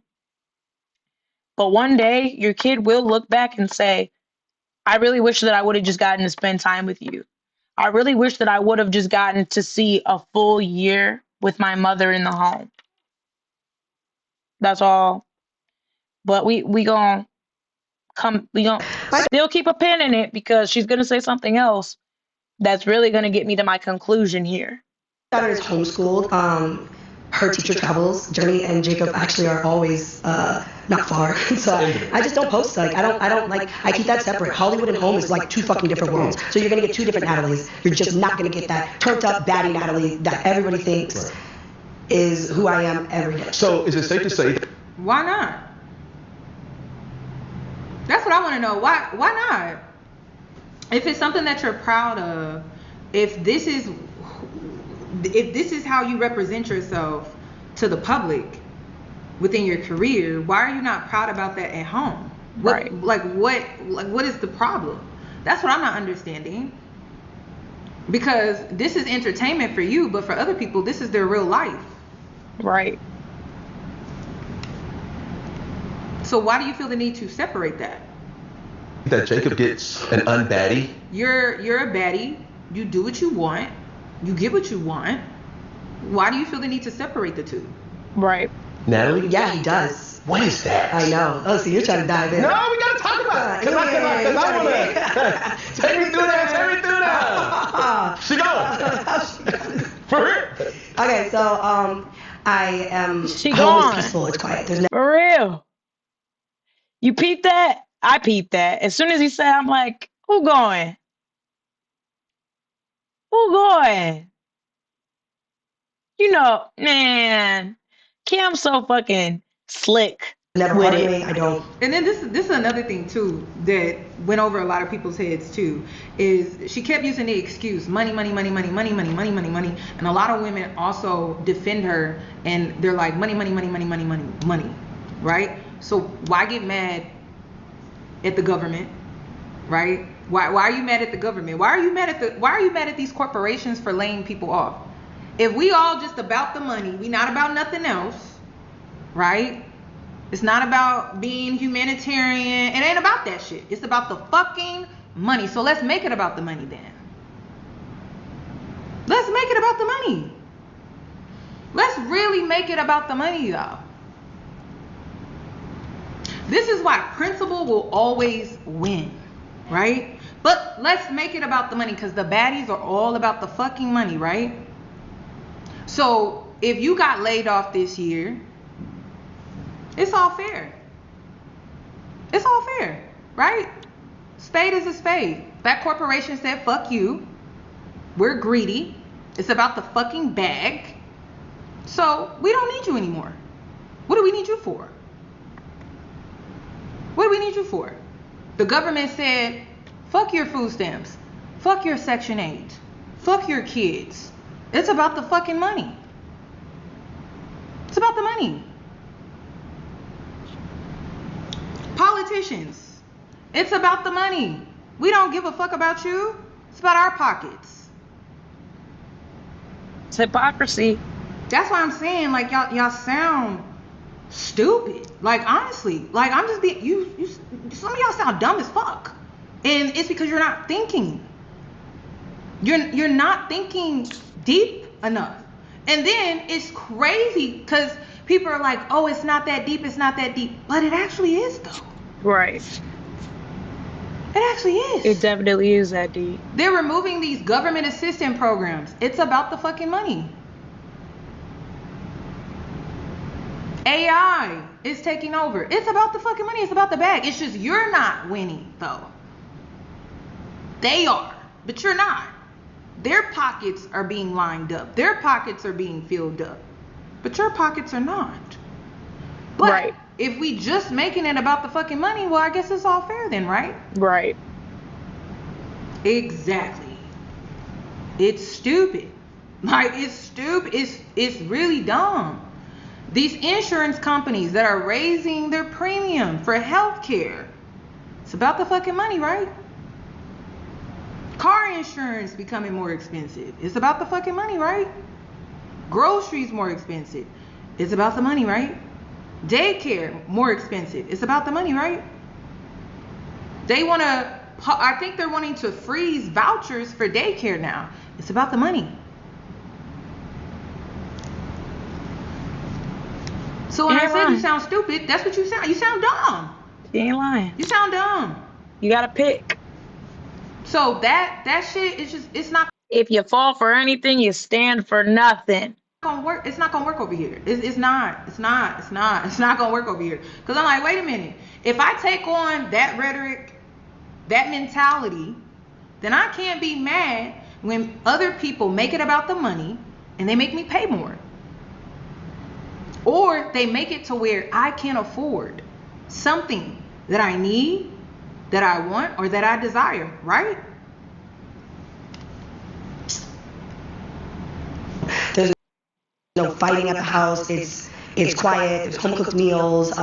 But one day, your kid will look back and say, I really wish that I would have just gotten to spend time with you. I really wish that I would have just gotten to see a full year with my mother in the home. That's all. But we gonna still keep a pin in it because she's gonna say something else that's really gonna get me to my conclusion here. My daughter is homeschooled. Her teacher travels. Journey and Jacob actually are always not far. So I just don't post. Like I don't like. I keep that separate. Hollywood and home is like two fucking different worlds. So you're gonna get two different Natalies. You're just not gonna get that turned up baddie Natalie that everybody thinks is who I am every day. So is it safe to say? Why not? That's what I want to know. Why not? If it's something that you're proud of, if this is how you represent yourself to the public within your career, why are you not proud about that at home? What is the problem? That's what I'm not understanding. Because this is entertainment for you, but for other people, this is their real life. Right. So why do you feel the need to separate that? That Jacob gets an unbaddie? You're a baddie. You do what you want. You get what you want. Why do you feel the need to separate the two? Right. Natalie? Yeah, he does. What is that? I know. Oh, so you're trying to dive in. No, we gotta talk about it. Cause I wanna take me through that. She gone. For real. Okay, so I am. She home gone. is peaceful. It's quiet. For real. You peeped that? I peeped that. As soon as he said, I'm like, who going? Who going? You know, man, Kim's so fucking slick Never with arguing. it. I don't. And then this is another thing too that went over a lot of people's heads too, is she kept using the excuse money, money, money, money, money, money, money, money, money, and a lot of women also defend her and they're like money, money, money, money, money, money, money, right? So why get mad at the government, right? Why are you mad at the government? Why are you mad at these corporations for laying people off? If we all just about the money, we not about nothing else, right? It's not about being humanitarian. It ain't about that shit. It's about the fucking money. So let's make it about the money then. Let's make it about the money. Let's really make it about the money, y'all. This is why principle will always win, right? But let's make it about the money because the baddies are all about the fucking money, right? So if you got laid off this year, it's all fair. It's all fair, right? Spade is a spade. That corporation said, fuck you. We're greedy. It's about the fucking bag. So we don't need you anymore. What do we need you for? What do we need you for? The government said, fuck your food stamps. Fuck your Section 8. Fuck your kids. It's about the fucking money. It's about the money. Politicians, it's about the money. We don't give a fuck about you. It's about our pockets. It's hypocrisy. That's why I'm saying, like, y'all sound stupid. Like, honestly, like, I'm just being, you some of y'all sound dumb as fuck. And it's because you're not thinking. You're not thinking deep enough. And then it's crazy because people are like, oh, it's not that deep, it's not that deep. But it actually is, though. Right. It actually is. It definitely is that deep. They're removing these government assistance programs. It's about the fucking money. AI is taking over. It's about the fucking money. It's about the bag. It's just you're not winning, though. They are, but you're not. Their pockets are being lined up. Their pockets are being filled up. But your pockets are not. But right. If we just making it about the fucking money, well, I guess it's all fair then, right? Right. Exactly. It's stupid. Like, it's stupid. It's really dumb. These insurance companies that are raising their premium for healthcare, it's about the fucking money, right? Car insurance becoming more expensive. It's about the fucking money, right? Groceries more expensive. It's about the money, right? Daycare more expensive. It's about the money, right? They want to, I think they're wanting to freeze vouchers for daycare now. It's about the money. So when I said you sound stupid, that's what you sound. You sound dumb. You ain't lying. You sound dumb. You gotta pick. So that shit is just, it's not. If you fall for anything, you stand for nothing. Gonna work. It's not gonna work over here. It's not gonna work over here. Because I'm like, wait a minute. If I take on that rhetoric, that mentality, then I can't be mad when other people make it about the money and they make me pay more. Or they make it to where I can't afford something that I need, that I want, or that I desire, right? There's no fighting at the house. It's quiet. There's home cooked meals.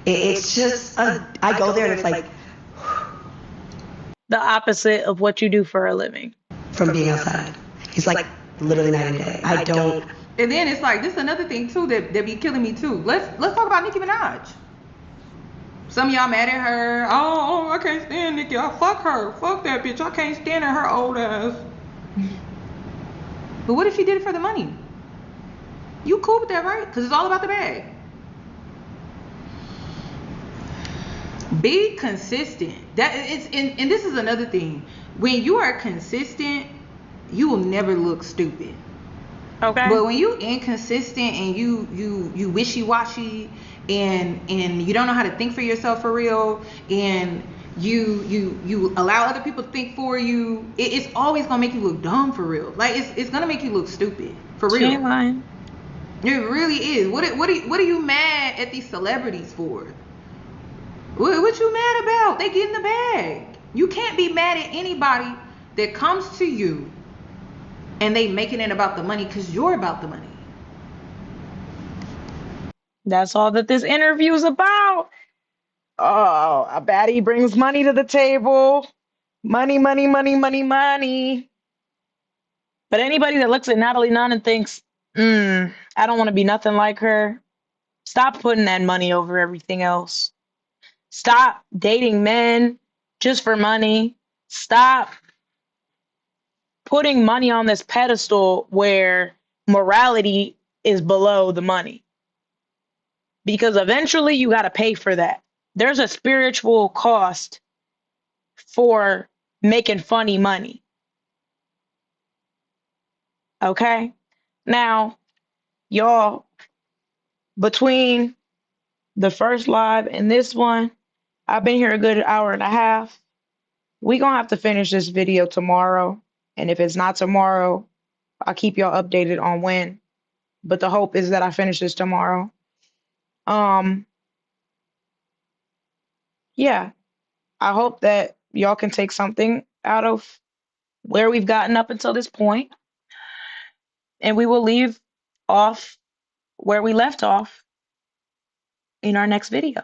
It's just I go there and it's like the opposite of what you do for a living. From being outside, it's like literally night and day. I don't. And then it's like, this is another thing too that be killing me too. Let's talk about Nicki Minaj. Some of y'all mad at her. Oh, I can't stand Nicki. I fuck her. Fuck that bitch. I can't stand her old ass. But what if she did it for the money? You cool with that, right? Because it's all about the bag. Be consistent. And this is another thing. When you are consistent, you will never look stupid. Okay. But when you inconsistent and you wishy-washy and you don't know how to think for yourself for real, and you allow other people to think for you, it's always gonna make you look dumb for real. Like it's gonna make you look stupid for She real. ain't lying. It really is. What are you mad at these celebrities for? What you mad about? They get in the bag. You can't be mad at anybody that comes to you and they making it about the money because you're about the money. That's all that this interview is about. Oh, a baddie brings money to the table. Money, money, money, money, money. But anybody that looks at Natalie Nunn and thinks, I don't want to be nothing like her, stop putting that money over everything else. Stop dating men just for money. Stop putting money on this pedestal where morality is below the money. Because eventually you got to pay for that. There's a spiritual cost for making funny money. Okay? Now, y'all, between the first live and this one, I've been here a good hour and a half. We're going to have to finish this video tomorrow. And if it's not tomorrow, I'll keep y'all updated on when. But the hope is that I finish this tomorrow. Yeah, I hope that y'all can take something out of where we've gotten up until this point, and we will leave off where we left off in our next video.